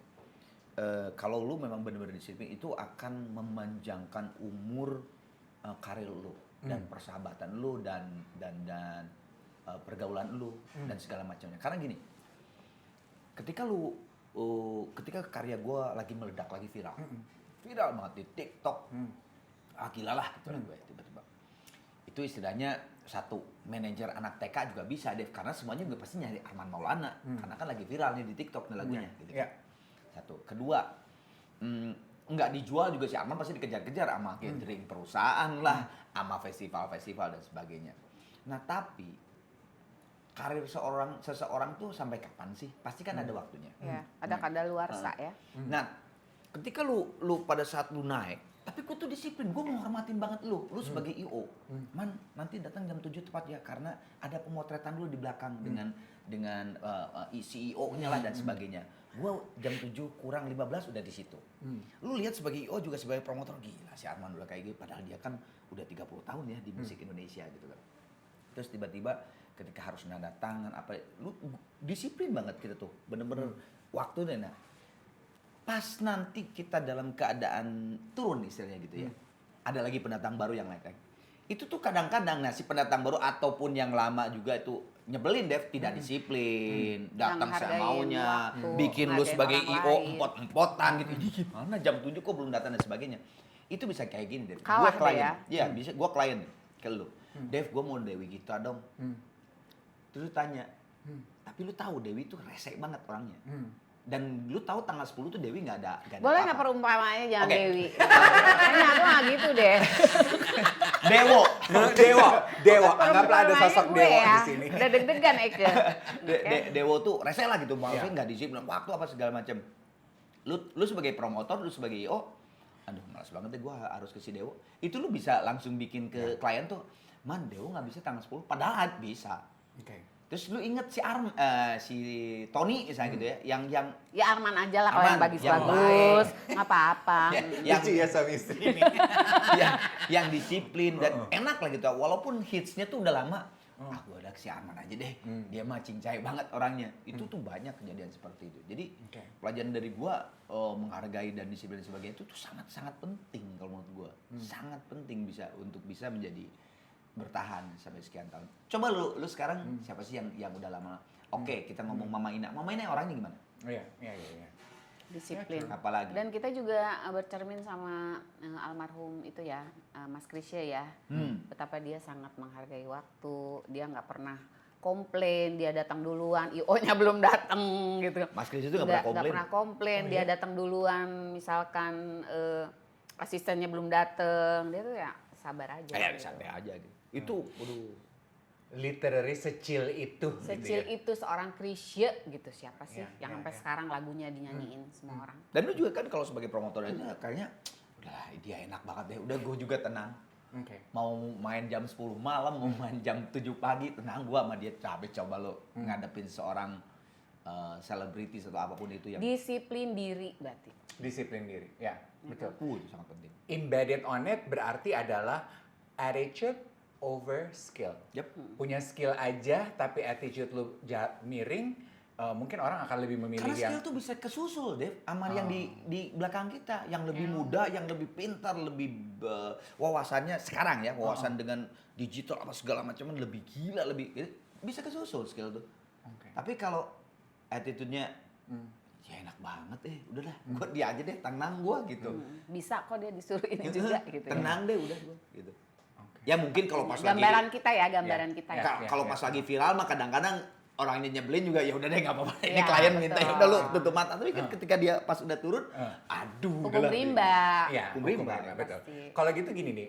Kalau lu memang benar-benar disiplin, itu akan memanjangkan umur karir lu dan persahabatan lu dan pergaulan lu dan segala macamnya. Karena gini, ketika karya gue lagi meledak, lagi viral banget di TikTok, gila lah gitu lah gue tiba-tiba. Itu istilahnya satu, manajer anak TK juga bisa deh, karena semuanya juga pasti nyari Arman Maulana, karena kan lagi viral nih di TikTok nih lagunya. Gitu. Satu, kedua, nggak dijual juga si Arman pasti dikejar-kejar sama catering perusahaan lah, sama festival-festival dan sebagainya. Nah tapi karir seseorang tuh sampai kapan sih? Pasti kan ada waktunya. Ya, ada kadaluarsa ya. Nah, ketika lu pada saat lu naik, tapi gue tuh disiplin, gue menghormatin banget lu sebagai IO. Man, nanti datang jam 7 tepat ya, karena ada pemotretan dulu di belakang dengan CEO-nya lah dan sebagainya. Gue jam 7 kurang 15 udah di situ. Lu lihat sebagai IO juga sebagai promotor, gila si Arman udah kayak gitu, padahal dia kan udah 30 tahun ya di musik Indonesia gitu kan. Terus tiba-tiba ketika harus nada tangan lu disiplin banget kita tuh, bener-bener waktu deh. Nah, pas nanti kita dalam keadaan turun istilahnya gitu ya, ada lagi pendatang baru yang naik. Itu tuh kadang-kadang si pendatang baru ataupun yang lama juga itu nyebelin, Dev, tidak disiplin, datang semaunya, bikin lu sebagai IO empot-empotan gitu. Ini gimana jam 7 kok belum datang dan sebagainya. Itu bisa kayak gini, Dev. Kalah Gua klien. ya? Iya, bisa gua klien ke lu. Dev, gua mau Dewi Gita dong. Terus lu tanya, tapi lu tahu Dewi tuh rese banget orangnya. Dan lu tahu tanggal 10 tuh Dewi nggak ada Boleh nggak apa-apa. perumpamaannya jangan Dewi? Kayaknya aku nggak gitu deh. Dewo, anggaplah ada sosok Perumpamaannya gue Dewo ya. di sini. Udah deg-degan Eke. Dewo tuh rese lah gitu, maksudnya nggak disiplin, waktu apa segala macam. Lu sebagai promotor, lu sebagai IO, aduh malas banget deh gue harus ke si Dewo. Itu lu bisa langsung bikin ke klien tuh, man Dewo nggak bisa tanggal 10, padahal bisa. Terus lu inget si Tony misalnya gitu ya, yang Ya Arman aja lah kalau yang Arman, bagus-bagus, nggak apa-apa. yang Lucu ya suami istri ini. yang disiplin dan enak lah gitu. Walaupun hitsnya tuh udah lama, gue ada si Arman aja deh. Dia mah cincai banget orangnya. Itu tuh banyak kejadian seperti itu. Jadi pelajaran dari gua menghargai dan disiplin sebagainya itu tuh sangat-sangat penting kalau menurut gua. Sangat penting untuk bisa menjadi bertahan sampai sekian tahun. Coba lu sekarang siapa sih yang udah lama? Oke, kita ngomong Mama Ina. Mama Ina orangnya gimana? Iya. Disiplin. Apalagi? Dan kita juga bercermin sama almarhum itu ya, Mas Krisya ya. Betapa dia sangat menghargai waktu. Dia nggak pernah komplain, dia datang duluan, IO-nya belum datang gitu. Mas Kris itu nggak pernah komplain. Dia datang duluan, misalkan asistennya belum datang, dia tuh ya sabar aja. Kayak gitu. santai aja gitu. Itu, waduh. Literally secil itu. Secil gitu ya. itu seorang Krisya gitu, siapa sih Ya, yang ya, sampai ya. sekarang lagunya dinyanyiin semua orang. Dan lu juga kan kalau sebagai promotor aja kayaknya udah dia enak banget deh. Udah gue juga tenang. Mau main jam 10 malam, mau main jam 7 pagi, tenang gua sama dia. Capek coba lo ngadepin seorang selebriti atau apapun itu yang Disiplin diri berarti. Disiplin diri. Ya, betul. itu sangat penting. Embedded on it berarti adalah attitude over skill. Yep. Punya skill aja tapi attitude lu miring, mungkin orang akan lebih memilih Karena yang skill tuh bisa kesusul, Dev, sama yang di belakang kita, yang lebih Iya. muda, yang lebih pintar, lebih wawasannya sekarang ya, wawasan dengan digital apa segala macam lebih gila, lebih bisa kesusul skill tuh. Oke. Tapi kalau attitude-nya ya enak banget udahlah, gua dia aja deh, tenang gua gitu. Bisa kok dia disuruh ini juga gitu ya. Tenang deh udah gua gitu. Oke. Ya mungkin kalau pas Gambaran lagi kita ya, gambaran Ya, kita ya. ya. kalau pas lagi viral mah kadang-kadang orang ini nyebelin juga ya udah deh nggak apa-apa. Ini Iya, klien minta ya betul. udah lu tutup mata. Tapi kan ketika dia pas udah turun, aduh Hukum udahlah. rimba. Iya, Hukum hukum rimba, rimba, betul. pasti. Kalau gitu gini nih,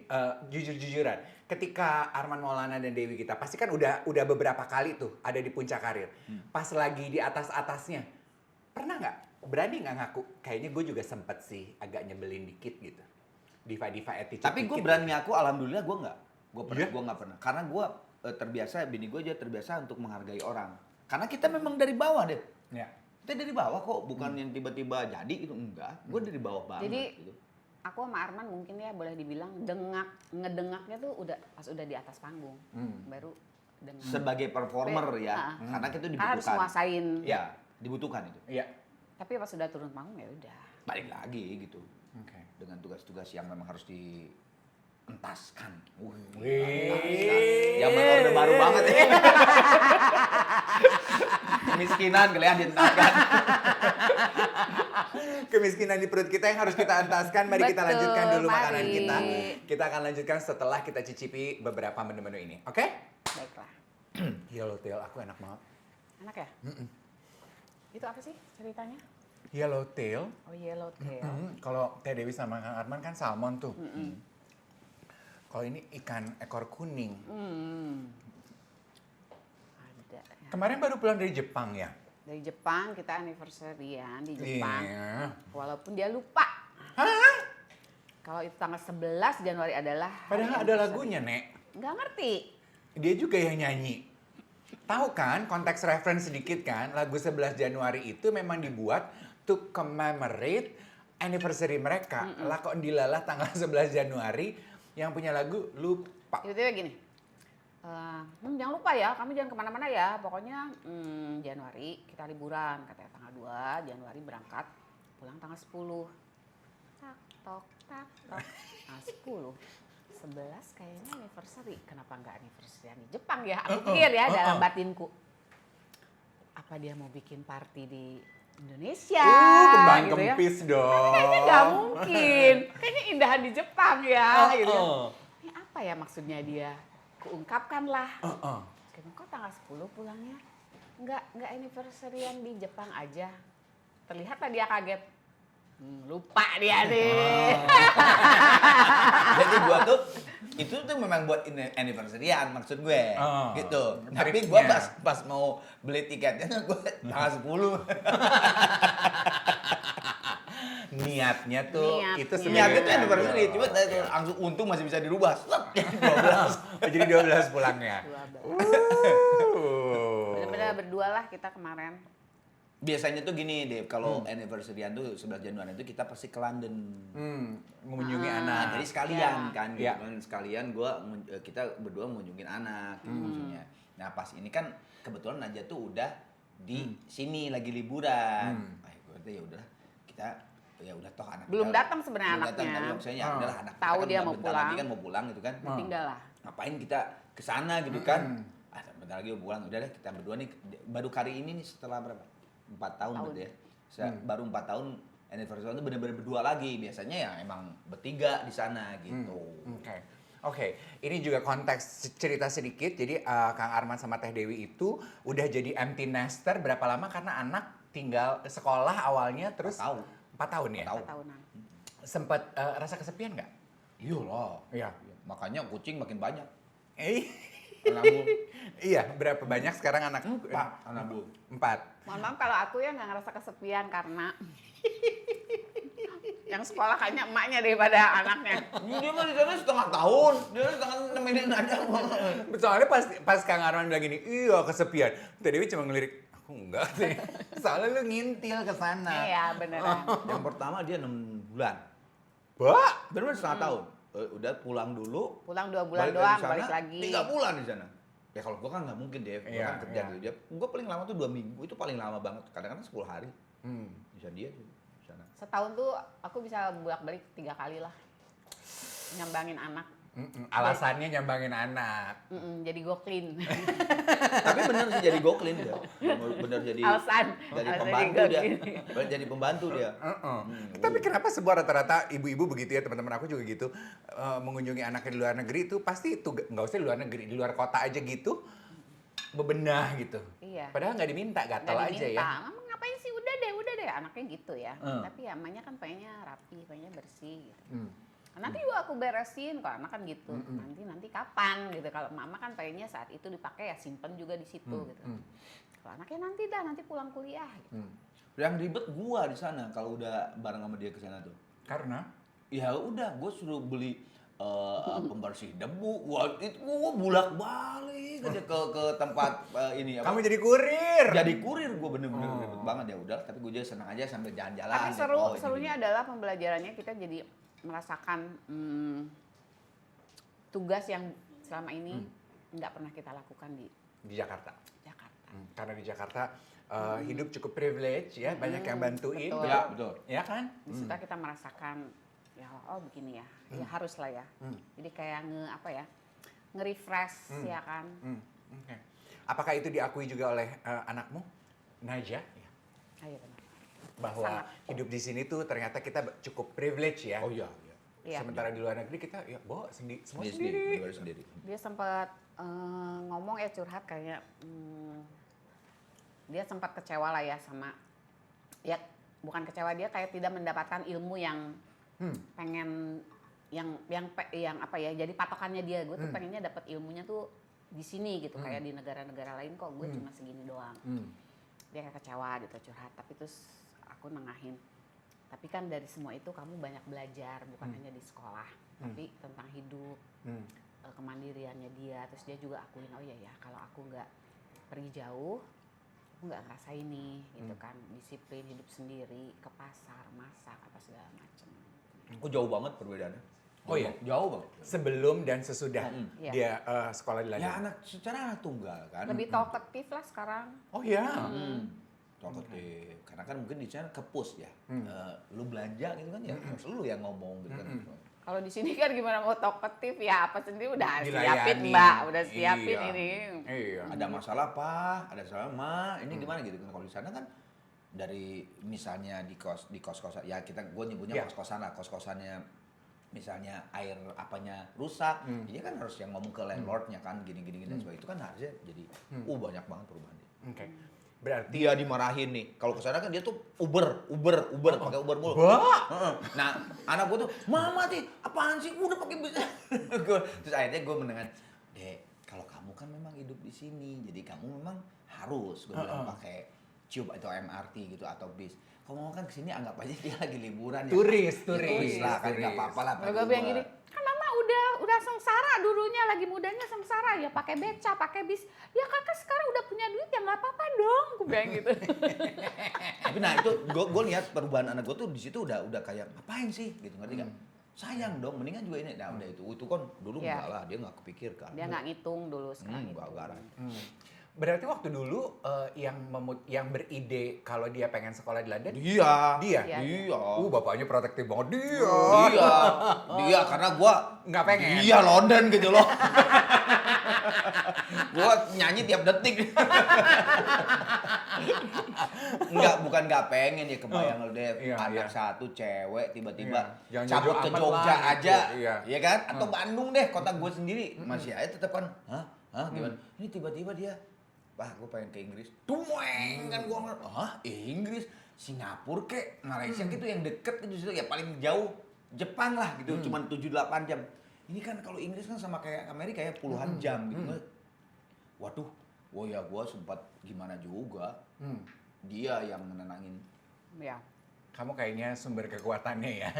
jujur-jujuran, ketika Arman Maulana dan Dewi kita pasti kan udah beberapa kali tuh ada di puncak karir. Pas lagi di atasnya, pernah nggak berani nggak ngaku? Kayaknya gue juga sempet sih agak nyebelin dikit gitu. Diva attitude. Tapi gue dikit berani gitu. ngaku, alhamdulillah gue nggak. Gue pernah, Iya? gue nggak pernah. Karena gue terbiasa, bini gue juga terbiasa untuk menghargai orang. Karena kita memang dari bawah deh. Ya. Kita dari bawah kok, bukan yang tiba-tiba jadi gitu, enggak. Gue dari bawah banget. Jadi, gitu. Aku sama Arman mungkin ya boleh dibilang ngedengaknya tuh udah pas udah di atas panggung. Baru dengak. Sebagai performer ya, karena kita Karena harus dibutuhkan. nguasain. Ya, dibutuhkan itu. Iya. Tapi pas sudah turun panggung ya udah. Balik lagi gitu. Oke. Dengan tugas-tugas yang memang harus dientaskan. Wih. Zaman orde baru banget ya. Kemiskinan kalian dientaskan. Kemiskinan di perut kita yang harus kita entaskan. Mari kita Betul, lanjutkan dulu makanan mari. kita. Kita akan lanjutkan setelah kita cicipi beberapa menu-menu ini. Oke? Baiklah. Yellowtail, aku enak banget. Enak ya? Itu apa sih ceritanya? Yellowtail, Oh, yellowtail. kalau Teh Dewi sama Kang Arman kan salmon tuh. Kalau ini ikan ekor kuning. Ada. Kemarin baru pulang dari Jepang ya? Dari Jepang kita anniversary-an di Jepang. Iya. Walaupun dia lupa. Kalau itu tanggal 11 Januari adalah hari Padahal ada anniversary. lagunya, Nek. Nggak ngerti. Dia juga yang nyanyi. Tahu kan, konteks reference sedikit kan, lagu 11 Januari itu memang dibuat to commemorate anniversary mereka. Lah kok dilalah tanggal 11 Januari, yang punya lagu lupa. Tiba-tiba gini. Jangan lupa ya, kami jangan kemana-mana ya. Pokoknya Januari kita liburan. Katanya tanggal 2 Januari berangkat, pulang tanggal 10. Tak, tok, tak, tok. Tanggal 10. 11 kayaknya anniversary. Kenapa nggak anniversary di Jepang ya? Aku pikir ya dalam batinku. Apa dia mau bikin party di Indonesia? Kembang gitu ya. kempis dong. Kayaknya nggak mungkin. Kayaknya indahan di Jepang ya. Gitu ya. Ini apa ya maksudnya dia? Kuungkapkan lah. Kok tanggal 10 pulangnya? Nggak anniversary-an di Jepang aja. Terlihatlah dia kaget. Lupa dia nih. Jadi gua tuh itu tuh memang buat anniversary-an maksud gue. Gitu. Tapi gua Tripnya. pas mau beli tiketnya gua tanggal 10. Niatnya tuh Niatnya. itu Niatnya tuh sebenarnya anniversary, cuma langsung untung masih bisa dirubah. Set, jadi 12. Jadi 12 pulangnya. 12. Benar-benar berdua lah kita kemarin. Biasanya tuh gini, Dave, kalau anniversary-an tuh 11 Januari itu kita pasti ke London. Mengunjungi Nah, anak. jadi sekalian Iya. kan, gitu Iya. kan. Sekalian kita berdua ngunjungin anak, gitu maksudnya. Nah pas ini kan kebetulan Najwa tuh udah di sini lagi liburan. Gue tuh ya udah kita ya udah toh anak Belum kita- datang sebenarnya belum datang, anaknya. tapi maksudnya ya udahlah anak kita Tahu kan dia mau bentar pulang. lagi kan mau pulang gitu kan. Tinggal lah. Ngapain kita ke sana gitu kan? Bentar lagi mau pulang, udah deh kita berdua nih baru kali ini nih setelah berapa? 4 tahun berarti ya. Baru 4 tahun anniversary itu benar-benar berdua lagi. Biasanya ya emang bertiga di sana gitu. Oke, ini juga konteks cerita sedikit. Jadi Kang Arman sama Teh Dewi itu udah jadi empty nester berapa lama karena anak tinggal sekolah awalnya terus 4 tahun ya. 4 tahun. Tahunan. Sempet rasa kesepian nggak? Iyalah. Iya. Makanya kucing makin banyak. Anabul. Iya, berapa banyak sekarang anak? 4 anabul. 4. Mohon maaf kalau aku ya nggak ngerasa kesepian karena yang sekolah kayaknya emaknya daripada anaknya. Dia mah di sana setengah tahun. Dia setengah nemenin aja. Soalnya pas Kang Arman bilang gini, iya kesepian. Teh Dewi cuma ngelirik, aku enggak sih. Soalnya lu ngintil ke sana. Iya beneran. Yang pertama dia 6 bulan. Wah, Benar setengah tahun. Udah pulang dulu. Pulang 2 bulan dari doang, sana, balik lagi. 3 bulan di sana. Ya kalau gue kan nggak mungkin deh, gue Iya, kan kerja iya. gitu. Gue paling lama tuh 2 minggu, itu paling lama banget. Kadang-kadang 10 hari. Bisa dia tuh di sana. Setahun tuh aku bisa bolak-balik 3 kali lah. Nyambangin anak. Alasannya nyambangin anak. Jadi go clean. Tapi bener sih jadi goklin dia. Bener jadi Alasan pembantu go dia. clean. Jadi pembantu dia. Tapi kenapa sebuah rata-rata ibu-ibu begitu ya, teman-teman aku juga gitu, mengunjungi anaknya di luar negeri itu pasti itu nggak usah di luar negeri, di luar kota aja gitu, bebenah gitu. Iya. Padahal nggak diminta, gatal Nggak aja ya. diminta. Mama ngapain sih? Udah deh, anaknya gitu ya. Tapi ya emaknya kan pengennya rapi, pengennya bersih gitu. Nanti juga aku beresin, kalau anak kan gitu. Nanti kapan gitu. Kalau mama kan pengennya saat itu dipakai ya simpen juga di situ gitu. Kalau anaknya nanti pulang kuliah gitu. Yang ribet gua di sana kalau udah bareng sama dia ke sana tuh. Karena Ya udah, gua suruh beli pembersih debu. Gua bolak-balik aja ke tempat ini apa? kamu jadi kurir. Jadi kurir gua bener-bener ribet banget ya udah. Tapi gua juga senang aja sambil jalan-jalan. Tapi serunya adalah pembelajarannya kita jadi merasakan tugas yang selama ini nggak pernah kita lakukan di Di Jakarta. Jakarta. Karena di Jakarta hidup cukup privilege ya, banyak yang bantuin. Betul. Ya, betul. Ya kan? Di situ kita merasakan ya begini ya, ya harus lah ya. Jadi kayak nge-refresh ya kan. Oke. Apakah itu diakui juga oleh anakmu, Naja? Ya. Ayo benar. Bahwa Sangat. hidup di sini tuh ternyata kita cukup privilege ya. Oh iya, iya. Iya. Sementara di luar negeri kita ya bawa semua Sendiri, sendiri. bener-bener sendiri. Dia sempat ngomong curhat kayak dia sempat kecewa lah ya sama ya bukan kecewa, dia kayak tidak mendapatkan ilmu yang pengen yang apa ya, jadi patokannya dia. Gue tuh pengennya dapat ilmunya tuh di sini gitu, kayak di negara-negara lain kok gue cuma segini doang. Dia kayak kecewa gitu, curhat. Tapi terus aku nengahin, tapi kan dari semua itu kamu banyak belajar, bukan hanya di sekolah, tapi tentang hidup, kemandiriannya dia. Terus dia juga akuin, oh iya ya, kalau aku nggak pergi jauh, aku nggak ngerasa ini gitu kan, disiplin hidup sendiri, ke pasar, masak, apa segala macam. Oh jauh banget perbedaannya. Oh iya? Jauh banget. Sebelum dan sesudah Iya. dia sekolah di Ya London. secara anak tunggal kan. Lebih talkative lah sekarang. Oh ya. Talkative. Karena kan mungkin di sana ke-push ya. Lu belanja gitu kan ya, harus lu yang ngomong gitu kan. Kalau di sini kan gimana mau talkative ya, apa sendiri udah Dilayani. siapin Mbak, udah siapin Iya. ini. Iya. Ada masalah apa? Ada masalah ma? Ini gimana gitu kan? Kalau di sana kan dari misalnya di kos-kosan ya gue nyebutnya Ya. kos-kosan lah, kos-kosannya misalnya air apanya rusak, dia kan harus yang ngomong ke landlordnya kan gini-gini dan sebagainya. Itu kan harusnya jadi banyak banget perubahannya. Oke. Berarti Dia dimarahin nih. Kalau ke sana kan dia tuh Uber, pakai Uber mulu. Wah. Heeh. Nah, anak gue tuh, "Mama sih, apaan sih? Udah pakai bis." Terus akhirnya gue mendengar, "Dek, kalau kamu kan memang hidup di sini, jadi kamu memang harus gue bilang pakai tube atau MRT gitu atau bis. Kalau mau kan kesini anggap aja dia lagi liburan ya. Turis, Ya, turis, lah kan turis. nggak apa-apa lah. Kalau gue bilang gini, kan mama udah sengsara dulunya, lagi mudanya sengsara ya, pakai beca, pakai bis. Ya kakak sekarang udah punya duit ya nggak apa-apa dong, gue bilang gitu. Tapi nah itu gue lihat perubahan anak gue tuh di situ udah kayak ngapain sih gitu, ngerti nggak? Sayang dong, mendingan juga ini. Nah udah itu kan dulu Iya. enggak lah, dia nggak kepikirkan. Dia nggak ngitung dulu sekarang. Enggak garang. Berarti waktu dulu yang beride kalau dia pengen sekolah di London, Dia. Dia? Iya. Bapaknya protektif banget dia. Dia karena gua Nggak pengen. Iya London gitu loh. Gua nyanyi tiap detik. Bukan nggak pengen ya, kebayang lo deh Iya, anak iya. satu cewek tiba-tiba Iya. Jangan cabut jauh ke amat Jogja lah gitu, aja, iya. ya kan? Atau Bandung deh, kota gue sendiri masih aja tetap kan, gimana? Ini tiba-tiba dia, wah gue pengen ke Inggris, tueng kan gue ngeliat, Inggris, Singapura kek, Malaysia gitu yang deket gitu situ ya paling jauh Jepang lah gitu, cuman 7-8 jam. Ini kan kalau Inggris kan sama kayak Amerika ya puluhan jam gitu. Waduh, ya gue sempat gimana juga. Dia yang menenangin. Ya. Kamu kayaknya sumber kekuatannya ya.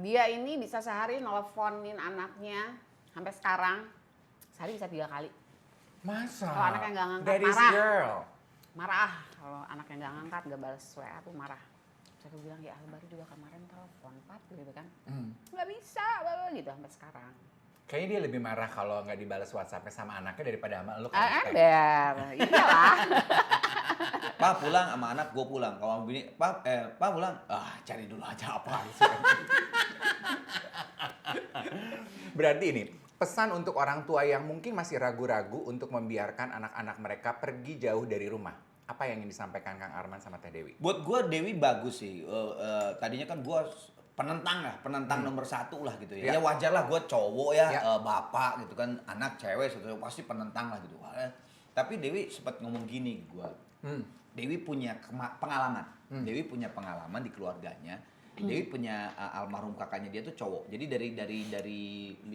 Dia ini bisa sehari nelfonin anaknya sampai sekarang sehari bisa 3 kali. Masa? Kalau anaknya nggak ngangkat, Daddy's marah. girl. Marah kalau anaknya nggak ngangkat, nggak balas WA tuh marah. Terus aku bilang ya baru juga kemarin telepon Pat gitu kan. Nggak bisa, gitu sampai sekarang. Kayaknya dia lebih marah kalau nggak dibalas WhatsApp-nya sama anaknya daripada sama lu kan. Ember, iyalah. Pa pulang sama anak, gue pulang. Kalau bini, pa pulang. Cari dulu aja apa sih. Berarti ini, pesan untuk orang tua yang mungkin masih ragu-ragu untuk membiarkan anak-anak mereka pergi jauh dari rumah. Apa yang ingin disampaikan Kang Arman sama Teh Dewi? Buat gue Dewi bagus sih. Tadinya kan gue penentang nomor 1 lah gitu ya. Ya. Ya wajar lah gue cowok ya, Ya. Bapak gitu kan, anak cewek pasti penentang lah gitu. Tapi Dewi sempat ngomong gini gue. Dewi punya pengalaman. Dewi punya pengalaman di keluarganya. Dewi punya almarhum kakaknya dia tuh cowok. Jadi dari 6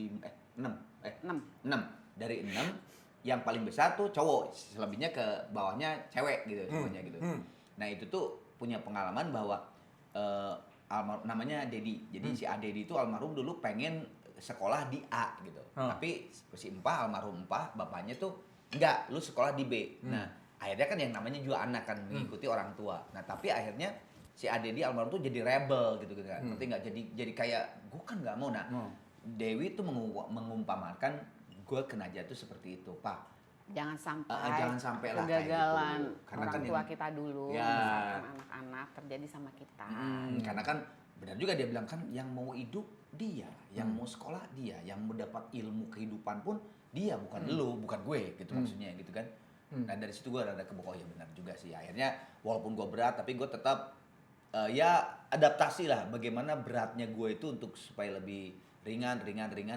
dari 6 yang paling besar tuh cowok, selebihnya ke bawahnya cewek gitu semuanya gitu. Nah itu tuh punya pengalaman bahwa namanya Dedi. Jadi si Dedi itu almarhum dulu pengen sekolah di A gitu. Tapi si almarhum Empah bapaknya tuh enggak, lu sekolah di B. Nah akhirnya kan yang namanya juga anak kan mengikuti orang tua. Nah tapi akhirnya si Dedi almarhum tuh jadi rebel gitu kan. Ngerti nggak? Jadi kayak gue kan nggak mau. Nah Dewi tuh mengumpamakan gue kena jatuh seperti itu, Pak. Jangan sampai lah kegagalan kayak gitu. Karena orang kan tua kita dulu, Ya. misalkan anak-anak terjadi sama kita. Karena kan benar juga dia bilang kan yang mau hidup dia, yang mau sekolah dia, yang mau dapat ilmu kehidupan pun dia, bukan lu, bukan gue gitu maksudnya gitu kan. Nah dari situ gue rada keboko, ya benar juga sih. Akhirnya walaupun gue berat tapi gue tetap ya adaptasi lah bagaimana beratnya gue itu untuk supaya lebih ringan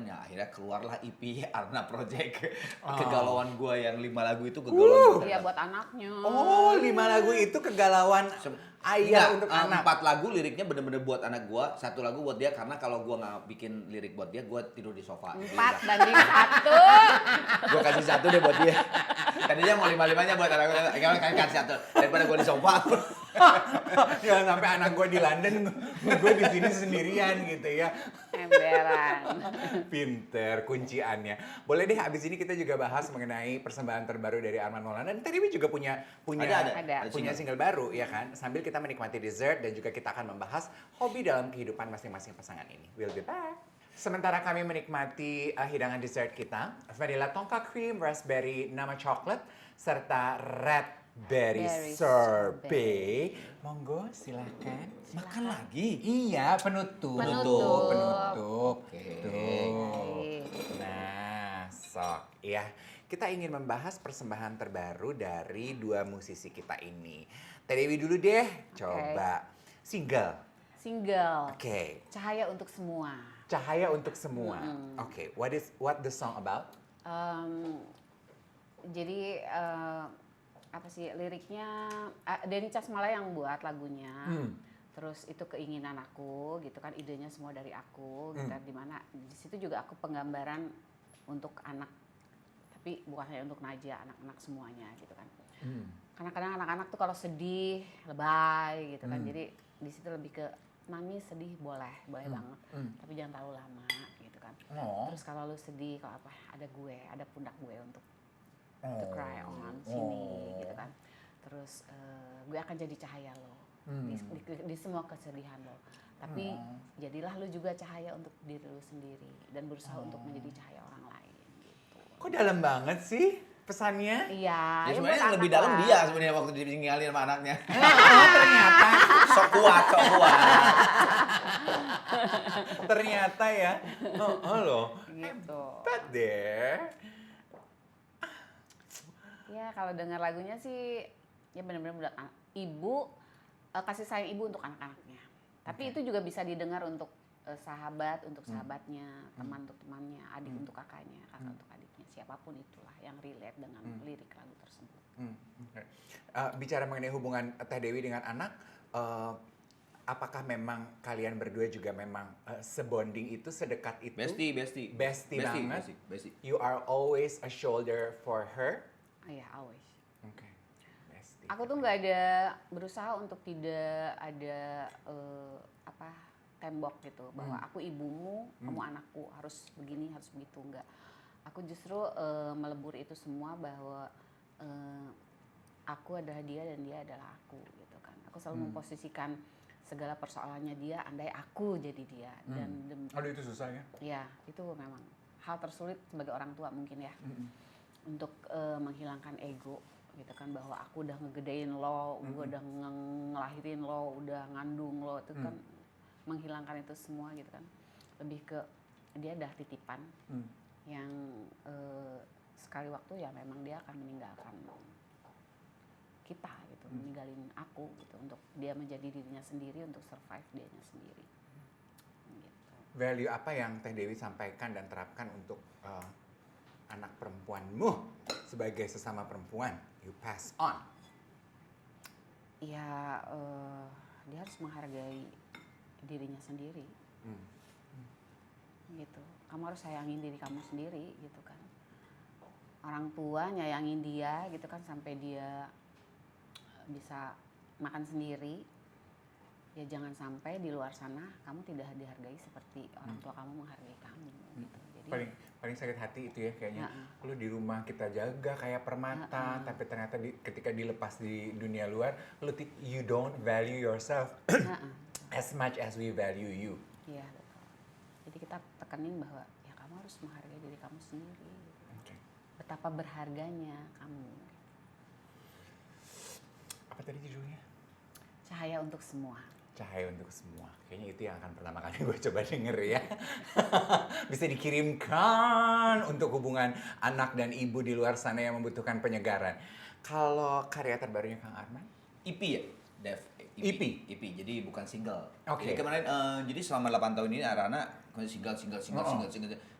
ya. Akhirnya keluarlah EP Arna Project. Kegalauan gue yang 5 lagu itu kegalauan gue. Iya buat anaknya. Oh, 5 lagu itu kegalauan ayah untuk anak. 4 lagu liriknya bener-bener buat anak gue, 1 lagu buat dia, karena kalau gue nggak bikin lirik buat dia, gue tidur di sofa. 4 banding 1. Gue kasih 1 deh buat dia. Tadinya mau 5-5-nya buat anak gue, kan kasih 1 daripada gue di sofa. Jangan sampai anak gue di London, gue di sini sendirian gitu ya. Emberan. Pinter kunciannya. Boleh deh abis ini kita juga bahas mengenai persembahan terbaru dari Arman Maulana. Dan tadi juga punya Ada. single baru ya kan. Sambil kita menikmati dessert dan juga kita akan membahas hobi dalam kehidupan masing-masing pasangan ini. We'll be back. Sementara kami menikmati hidangan dessert kita, vanilla tonka cream, raspberry nama coklat, serta red berry sorbet. Monggo silahkan. Makan lagi. Iya, penutup. Oke. Tuh. Nah, sok ya. Kita ingin membahas persembahan terbaru dari 2 musisi kita ini. Teh Dewi dulu deh, coba. Single. Oke. Cahaya untuk semua. Cahaya untuk semua. Oke, what the song about? Jadi apa sih liriknya? Denny Casmala yang buat lagunya. Terus itu keinginan aku gitu kan, idenya semua dari aku gitu kan, dimana di situ juga aku penggambaran untuk anak, tapi bukan hanya untuk Najwa, anak-anak semuanya gitu kan. Karena kadang anak-anak tuh kalau sedih lebay gitu kan, jadi di situ lebih ke nangis sedih boleh banget, tapi jangan terlalu lama gitu kan. Terus kalau lu sedih, kalau apa, ada gue, ada pundak gue untuk to cry on sini gitu kan. Terus gue akan jadi cahaya lo di semua kesedihan lo. Tapi jadilah lu juga cahaya untuk diri lu sendiri dan berusaha untuk menjadi cahaya orang lain gitu. Kok dalam banget sih pesannya? Iya. Ya sebenarnya yang lebih dalam dia sebenarnya waktu ditinggalin sama anaknya. Ternyata. Sok kuat. Ternyata ya. Loh. Gitu. Hebat deh. Ya kalau dengar lagunya sih ya benar-benar buat ibu, kasih sayang ibu untuk anak-anaknya. Tapi itu juga bisa didengar untuk sahabat, untuk sahabatnya, teman untuk temannya, adik untuk kakaknya, kakak untuk adiknya, siapapun itulah yang relate dengan lirik lagu tersebut. Okay. Bicara mengenai hubungan Teh Dewi dengan anak, apakah memang kalian berdua juga memang sebonding itu, sedekat itu? Bestie banget. Bestie. You are always a shoulder for her. Iya, always. Oke. Bestie. Aku tuh nggak ada berusaha untuk tidak ada tembok gitu, bahwa aku ibumu, kamu anakku, harus begini, harus begitu, enggak. Aku justru melebur itu semua bahwa aku adalah dia dan dia adalah aku gitu kan. Aku selalu memposisikan segala persoalannya dia, andai aku jadi dia dan Aduh itu susah ya? ya itu memang hal tersulit sebagai orang tua mungkin ya. Untuk menghilangkan ego gitu kan, bahwa aku udah ngegedein lo, gue udah ngelahirin lo, udah ngandung lo, itu kan menghilangkan itu semua gitu kan. Lebih ke dia dah titipan yang sekali waktu ya memang dia akan meninggalkan kita gitu, meninggalin aku gitu, untuk dia menjadi dirinya sendiri, untuk survive dianya sendiri gitu. Value apa yang Teh Dewi sampaikan dan terapkan untuk anak perempuanmu sebagai sesama perempuan, you pass on? Ya dia harus menghargai dirinya sendiri gitu. Kamu harus sayangin diri kamu sendiri gitu kan. Orang tua nyayangin dia gitu kan sampai dia bisa makan sendiri. Ya jangan sampai di luar sana kamu tidak dihargai seperti orang tua kamu menghargai kamu gitu. Jadi paling sakit hati itu ya kayaknya. Lu di rumah kita jaga kayak permata, tapi ternyata ketika dilepas di dunia luar, you don't value yourself as much as we value you. Iya betul. Jadi kita tekenin bahwa ya kamu harus menghargai diri kamu sendiri. Gitu. Okay. Betapa berharganya kamu. Apa tadi judulnya? Cahaya untuk semua. Cahaya untuk semua. Kayaknya itu yang akan pertama kali gue coba denger ya. Bisa dikirimkan untuk hubungan anak dan ibu di luar sana yang membutuhkan penyegaran. Kalau karya terbarunya Kang Arman? EP ya, Dev? EP? EP, jadi bukan single. Oke. Jadi kemarin, jadi selama 8 tahun ini Arana single.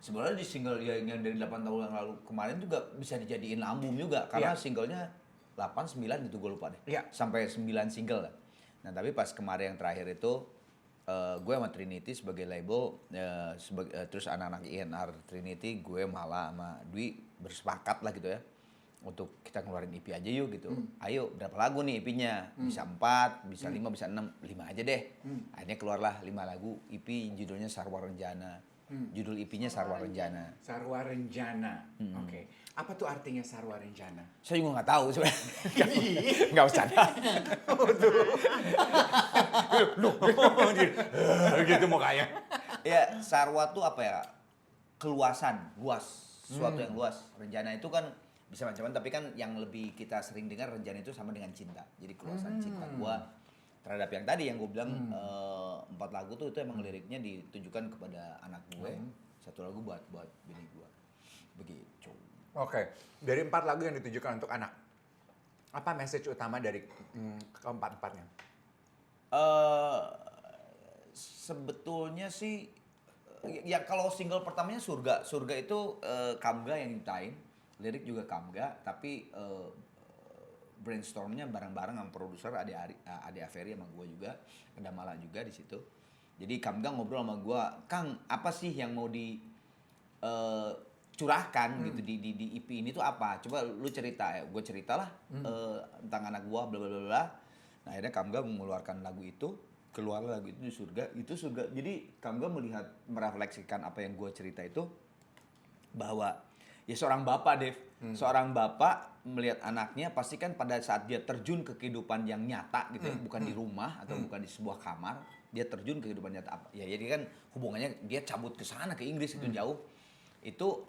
Sebenarnya di single yang dari 8 tahun yang lalu kemarin juga bisa dijadiin album juga. Karena singlenya 8, 9 gitu gue lupa deh. Sampai 9 single lah. Nah tapi pas kemarin yang terakhir itu, gue sama Trinity sebagai label, terus anak-anak INR Trinity, gue malah sama Dwi bersepakat lah gitu ya. Untuk kita ngeluarin EP aja yuk gitu. Ayo berapa lagu nih EP-nya? Bisa 4, bisa 5, bisa 6. 5 aja deh. Akhirnya keluarlah 5 lagu EP, judulnya Sarwa Renjana. Judul EP-nya Sarwa Renjana. Sarwa Renjana. Oke. Apa tuh artinya Sarwa Renjana? Saya juga nggak tahu sebenarnya. Nggak usah. Gitu mukanya. Ya, sarwa tuh apa ya? Keluasan, luas. Sesuatu yang luas. Rencana itu kan bisa macam-macam, tapi kan yang lebih kita sering dengar rencana itu sama dengan cinta. Jadi keluasan cinta gua terhadap yang tadi yang gue bilang 4 lagu tuh itu emang liriknya ditujukan kepada anak gue. 1 lagu buat bini gua. Begitu. Oke, dari 4 lagu yang ditujukan untuk anak, apa message utama dari keempat-empatnya? Sebetulnya sih, ya kalau single pertamanya Surga. Surga itu Kamga yang nyiptain, lirik juga Kamga, tapi brainstormnya bareng-bareng sama produser Ade Aferi sama gue juga, ada Mala juga di situ. Jadi Kamga ngobrol sama gue, Kang apa sih yang mau curahkan gitu di EP ini tuh apa? Coba lu cerita ya. Gue ceritalah tentang anak gua bla bla bla. Nah, akhirnya Kamga mengeluarkan lagu itu, keluarlah lagu itu di Surga. Itu Surga. Jadi Kamga merefleksikan apa yang gue cerita itu, bahwa ya seorang bapak, Dev. Seorang bapak melihat anaknya pasti kan pada saat dia terjun ke kehidupan yang nyata gitu ya, bukan di rumah atau bukan di sebuah kamar, dia terjun ke kehidupan nyata. Ya jadi kan hubungannya dia cabut ke sana ke Inggris itu jauh. Itu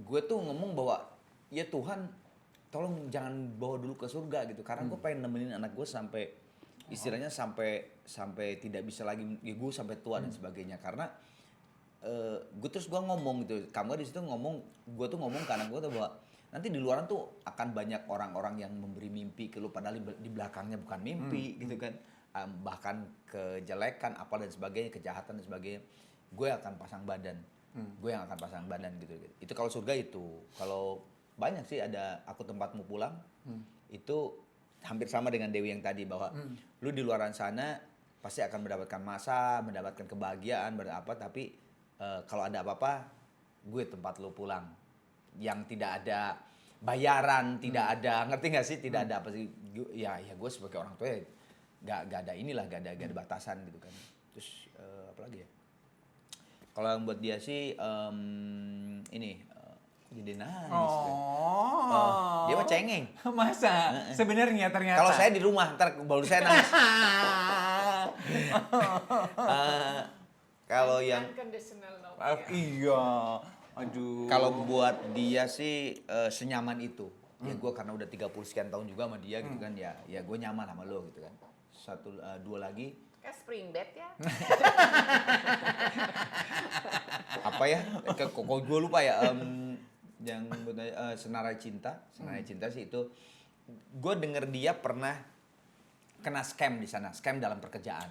gue tuh ngomong bahwa ya Tuhan tolong jangan bawa dulu ke surga gitu, karena gue pengen nemenin anak gue sampai istilahnya sampai tidak bisa lagi, ya gue sampai tua dan sebagainya. Karena gue ngomong gitu, kamu di situ ngomong, gue tuh ngomong ke anak gue tuh bahwa nanti di luaran tuh akan banyak orang-orang yang memberi mimpi ke lu, padahal di belakangnya bukan mimpi gitu kan, bahkan kejelekan apa dan sebagainya, kejahatan dan sebagainya. Gue akan pasang badan, gue yang akan pasang badan gitu. Itu kalau surga itu. Kalau banyak sih ada Aku Tempatmu Pulang, itu hampir sama dengan Dewi yang tadi, bahwa lu di luaran sana pasti akan mendapatkan masa, mendapatkan kebahagiaan, tapi kalau ada apa-apa, gue tempat lu pulang. Yang tidak ada bayaran, tidak ada, ngerti gak sih? Tidak ada apa sih? Ya gue sebagai orang tua ya gak ada inilah, gak ada batasan gitu kan. Terus apa lagi ya? Kalau yang buat dia sih ini jadi nangis. Dia mah cengeng. Masa? Sebenarnya ternyata. Kalau saya di rumah ntar baru saya nangis. Kalau yang unconditional love. Iya. Aduh. Kalau buat dia sih senyaman itu. Ya gue karena udah 30 sekian tahun juga sama dia gitu kan, ya gue nyaman sama lo gitu kan. Dua lagi Kayak spring bed ya. apa ya? Kok gue lupa ya. Yang Senarai Cinta sih itu. Gue denger dia pernah kena scam di sana, scam dalam pekerjaan.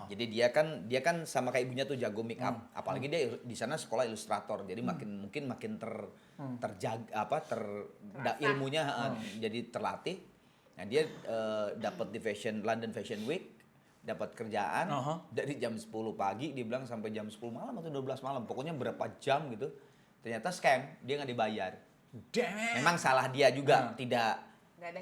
Jadi dia kan sama kayak ibunya tuh jago make up, apalagi dia di sana sekolah ilustrator. Jadi makin terjaga ilmunya jadi terlatih. Nah, dia dapat di London Fashion Week, dapat kerjaan dari jam 10 pagi dia bilang sampai jam 10 malam atau 12 malam. Pokoknya berapa jam gitu. Ternyata scam, dia nggak dibayar. Damn. Memang salah dia juga, tidak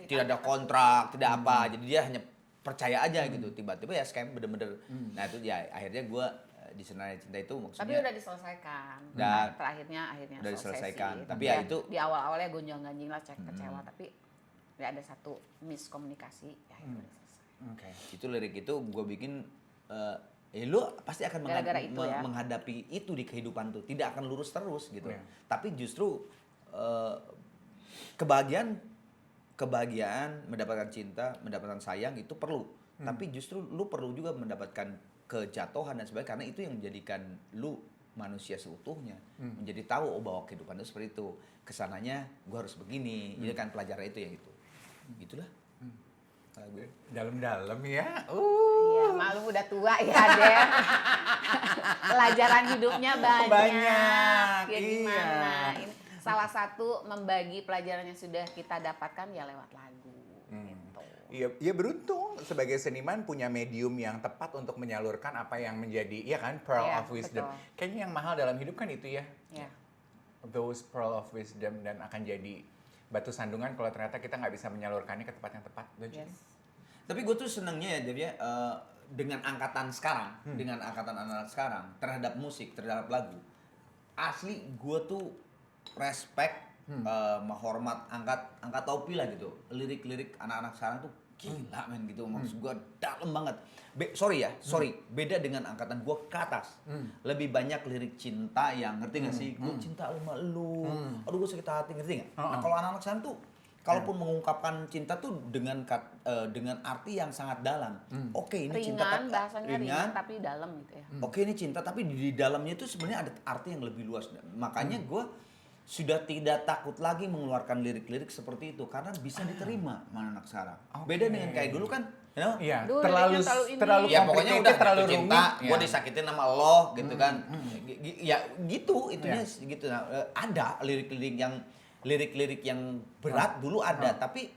ada kontrak, tidak apa. Jadi dia hanya percaya aja gitu. Tiba-tiba ya scam bener-bener. Nah itu ya akhirnya gue di Senarai Cinta itu maksudnya. Tapi udah diselesaikan. Dan akhirnya udah diselesaikan. sih. Tapi ya itu di awal-awalnya gonjang-ganjing lah, kecewa, tapi ya ada satu miskomunikasi ya itu udah selesai. Oke. itu lirik itu gue bikin lu pasti akan Gara-gara itu ya. menghadapi itu di kehidupan tuh, tidak akan lurus terus gitu. Iya. Tapi justru kebahagiaan, mendapatkan cinta, mendapatkan sayang itu perlu. Tapi justru lu perlu juga mendapatkan kejatuhan dan sebagainya, karena itu yang menjadikan lu manusia seutuhnya, menjadi tahu bahwa kehidupan itu seperti itu. Kesananya gue harus begini, itu kan pelajaran itu ya itu. Gitulah. Dalam-dalam ya. Iya, malu udah tua ya, Den. Pelajaran hidupnya banyak. Ya gimana? Iya. Ini salah satu membagi pelajaran yang sudah kita dapatkan ya lewat lagu. Gitu. Iya beruntung sebagai seniman punya medium yang tepat untuk menyalurkan apa yang menjadi, ya kan, pearl Iya, of wisdom. betul. Kayaknya yang mahal dalam hidup kan itu ya. Ya. Those pearl of wisdom, dan akan jadi batu sandungan kalau ternyata kita nggak bisa menyalurkannya ke tempat yang tepat. Don't you Yes. think? Tapi gue tuh senengnya ya Dev ya, dengan angkatan sekarang, dengan angkatan anak-anak sekarang terhadap musik, terhadap lagu. Asli gue tuh respect, menghormat, angkat topi lah gitu. Lirik-lirik anak-anak sekarang tuh gila men gitu, maksud gue dalam banget. Sorry, beda dengan angkatan gue ke atas. Lebih banyak lirik cinta yang, ngerti gak sih? Gue cinta sama lu, aduh gue sakit hati, ngerti gak? Nah kalau anak-anak sekarang tuh, kalaupun mengungkapkan cinta tuh dengan arti yang sangat dalam. Oke, ini cinta Ringan, bahasanya ringan tapi dalam gitu ya. Oke, ini cinta tapi di dalamnya itu sebenarnya ada arti yang lebih luas. Makanya gue sudah tidak takut lagi mengeluarkan lirik-lirik seperti itu karena bisa diterima sama anak sekarang. Beda dengan kayak dulu kan, you know? Iya, Dulu terlalu liriknya terlalu ini. terlalu Ya pokoknya udah terlalu jatuh cinta, rumit. gue Ya. disakitin sama lo gitu kan. Ya gitu, itunya gitu. Nah, ada lirik-lirik yang berat dulu ada, tapi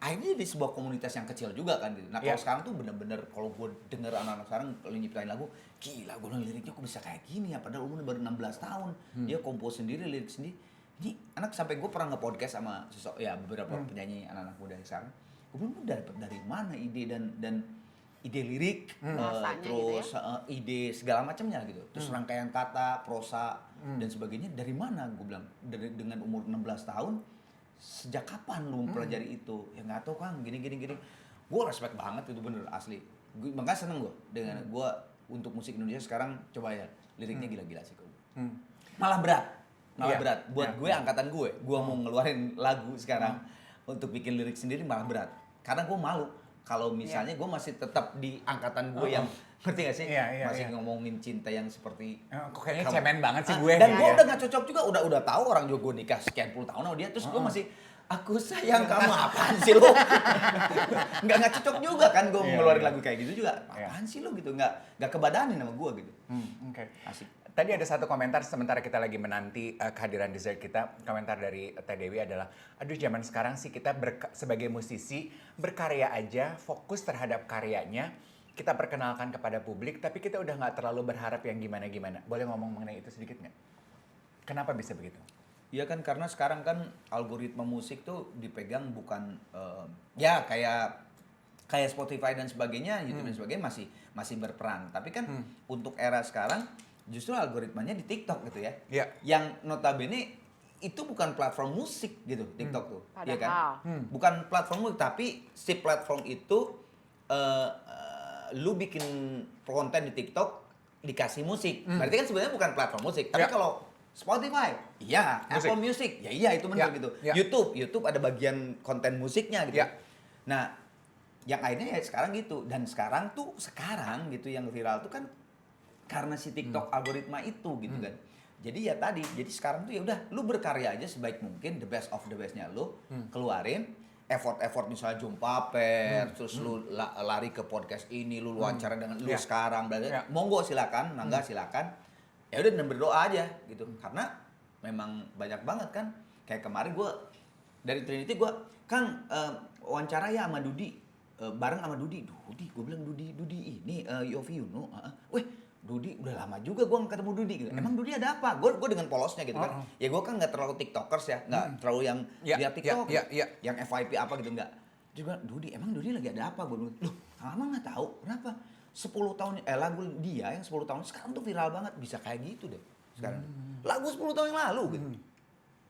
akhirnya di sebuah komunitas yang kecil juga kan gitu. Nah kalau sekarang tuh bener-bener kalau gue denger anak-anak sekarang kalau nyiptain lagu, gila gue bilang liriknya kok bisa kayak gini ya, padahal umurnya baru 16 tahun. Dia kompos sendiri, lirik sendiri. Ini anak, sampai gue pernah nge-podcast sama beberapa penyanyi anak-anak muda yang sekarang. Gue bilang lu dapat dari mana ide dan ide lirik, Rasanya terus gitu ide segala macamnya gitu. Terus rangkaian kata, prosa dan sebagainya dari mana? Gue bilang dengan umur 16 tahun, sejak kapan lu mempelajari itu? Ya nggak tahu Kang, gini. Gue respect banget itu, bener asli. Makanya seneng gue dengan gue untuk musik Indonesia sekarang, coba ya liriknya gila-gila sih gue. Malah berat buat gue, angkatan gue mau ngeluarin lagu sekarang untuk bikin lirik sendiri malah berat karena gue malu kalau misalnya gue masih tetap di angkatan gue yang, ngerti gak sih, masih ngomongin cinta yang seperti Kok kayaknya cemen banget sih gue. dan gue udah gak cocok juga, udah tahu orang juga gue nikah sekian puluh tahun sama dia, terus gue masih aku sayang kamu, apaan sih lo? nggak cocok juga kan gue ngeluarin lagu kayak gitu juga, apaan sih lo gitu, nggak kebadanin sama gue gitu. Oke. Asik. Tadi ada satu komentar sementara kita lagi menanti kehadiran dessert kita. Komentar dari Teh Dewi adalah, aduh zaman sekarang sih kita sebagai musisi berkarya aja, fokus terhadap karyanya. Kita perkenalkan kepada publik, tapi kita udah nggak terlalu berharap yang gimana-gimana. Boleh ngomong mengenai itu sedikit nggak? Kenapa bisa begitu? Iya kan, karena sekarang kan algoritma musik tuh dipegang bukan ya kayak Spotify dan sebagainya, YouTube dan sebagainya masih berperan. Tapi kan untuk era sekarang justru algoritmanya di TikTok gitu ya. Iya. Yang notabene itu bukan platform musik gitu, TikTok tuh. Iya kan? Bukan platform musik, tapi si platform itu lu bikin konten di TikTok dikasih musik. Berarti kan sebenarnya bukan platform musik. Tapi Ya. kalau Spotify, iya. Musik. Apple Music, ya iya itu benar Ya, gitu. ya. YouTube ada bagian konten musiknya gitu. Ya. Nah, yang akhirnya ya sekarang gitu. Dan sekarang gitu yang viral tuh kan karena si TikTok algoritma itu gitu kan. Jadi ya tadi, jadi sekarang tuh ya udah lu berkarya aja sebaik mungkin, the best of the bestnya lu keluarin. Effort misalnya jumpa pers, terus lu lari ke podcast ini, lu wawancara dengan lu Ya. sekarang, Ya. monggo silakan, mangga silakan. Ya udah dan berdoa aja gitu. Karena memang banyak banget kan. Kayak kemarin gua dari Trinity gua, Kang wawancara ya sama Dudi, bareng sama Dudi, gua bilang Dudi ini Yofi Yuno, weh Dudi udah lama juga gue nggak ketemu Dudi gitu. Emang Dudi ada apa? Gue dengan polosnya gitu kan. Ya gue kan nggak terlalu tiktokers ya, nggak terlalu yang lihat TikTok, yang FYP apa gitu nggak. Juga Dudi, emang Dudi lagi ada apa? Gue bilang, loh, Kang Amang nggak tahu kenapa? 10 tahun lagu dia yang 10 tahun sekarang tuh viral banget, bisa kayak gitu deh sekarang. Lagu 10 tahun yang lalu gitu.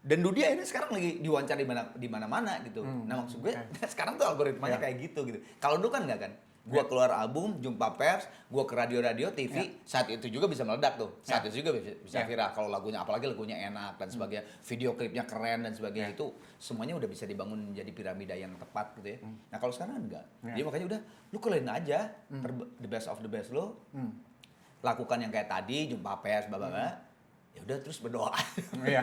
Dan Dudi ini sekarang lagi diwawancara di mana-mana gitu. Nah maksud gue sekarang tuh algoritmanya kayak gitu. Kalau dulu kan nggak kan. Gua keluar album, jumpa pers, gua ke radio-radio, TV, saat itu juga bisa meledak tuh. Saat itu juga bisa viral. Kalau lagunya, apalagi lagunya enak dan sebagainya, video klipnya keren dan sebagainya, itu semuanya udah bisa dibangun menjadi piramida yang tepat gitu ya. Nah kalau sekarang enggak. Jadi makanya udah, lu kelain aja, the best of the best lo. Lakukan yang kayak tadi, jumpa pers, ya udah terus berdoa. Iya.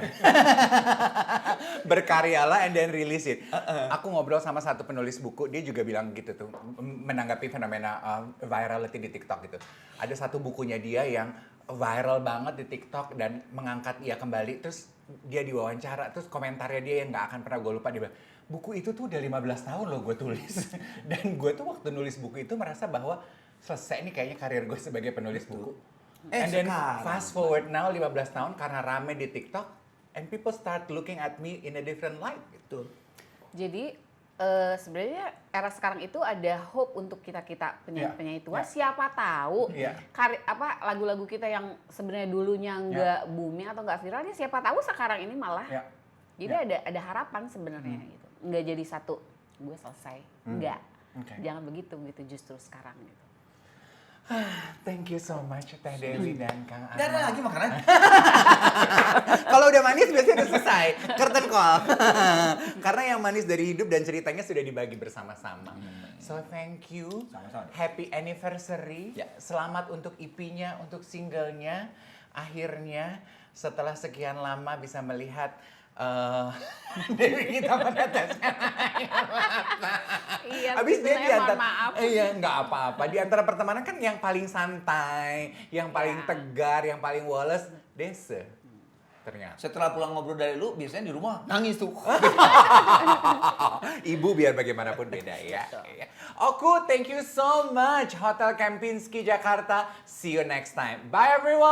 Berkaryalah and then release it. Aku ngobrol sama satu penulis buku, dia juga bilang gitu tuh, menanggapi fenomena virality di TikTok gitu. Ada satu bukunya dia yang viral banget di TikTok dan mengangkat ia kembali, terus dia diwawancara, terus komentarnya dia yang nggak akan pernah gue lupa, dia bilang, buku itu tuh udah 15 tahun loh gue tulis. Dan gue tuh waktu nulis buku itu merasa bahwa selesai nih kayaknya karir gue sebagai penulis buku. And then fast forward now 15 tahun karena rame di TikTok and people start looking at me in a different light gitu. Jadi sebenarnya era sekarang itu ada hope untuk kita penyanyi-penyanyi tua. Siapa tahu lagu-lagu kita yang sebenarnya dulunya nggak booming atau nggak viral, siapa tahu sekarang ini malah. Jadi ada harapan sebenarnya gitu. Nggak jadi satu gue selesai. Enggak. Jangan begitu justru sekarang gitu. Thank you so much Teh Dewi dan Kang Amang. Gak ada lagi makanan. Kalau udah manis biasanya udah selesai. Curtain call. Karena yang manis dari hidup dan ceritanya sudah dibagi bersama-sama. So thank you. Sama-sama. Happy anniversary. Ya. Selamat untuk EP-nya, untuk singlenya. Akhirnya setelah sekian lama bisa melihat Dewi kita meneteskan air mata. Iya, Habis dia di antara, maaf. iya nggak apa-apa. Di antara pertemanan kan yang paling santai, yang paling tegar, yang paling woles, Dese. Ternyata. Setelah pulang ngobrol dari lu, biasanya di rumah nangis tuh. Ibu biar bagaimanapun beda ya. Oku, thank you so much. Hotel Kempinski Jakarta. See you next time. Bye everyone.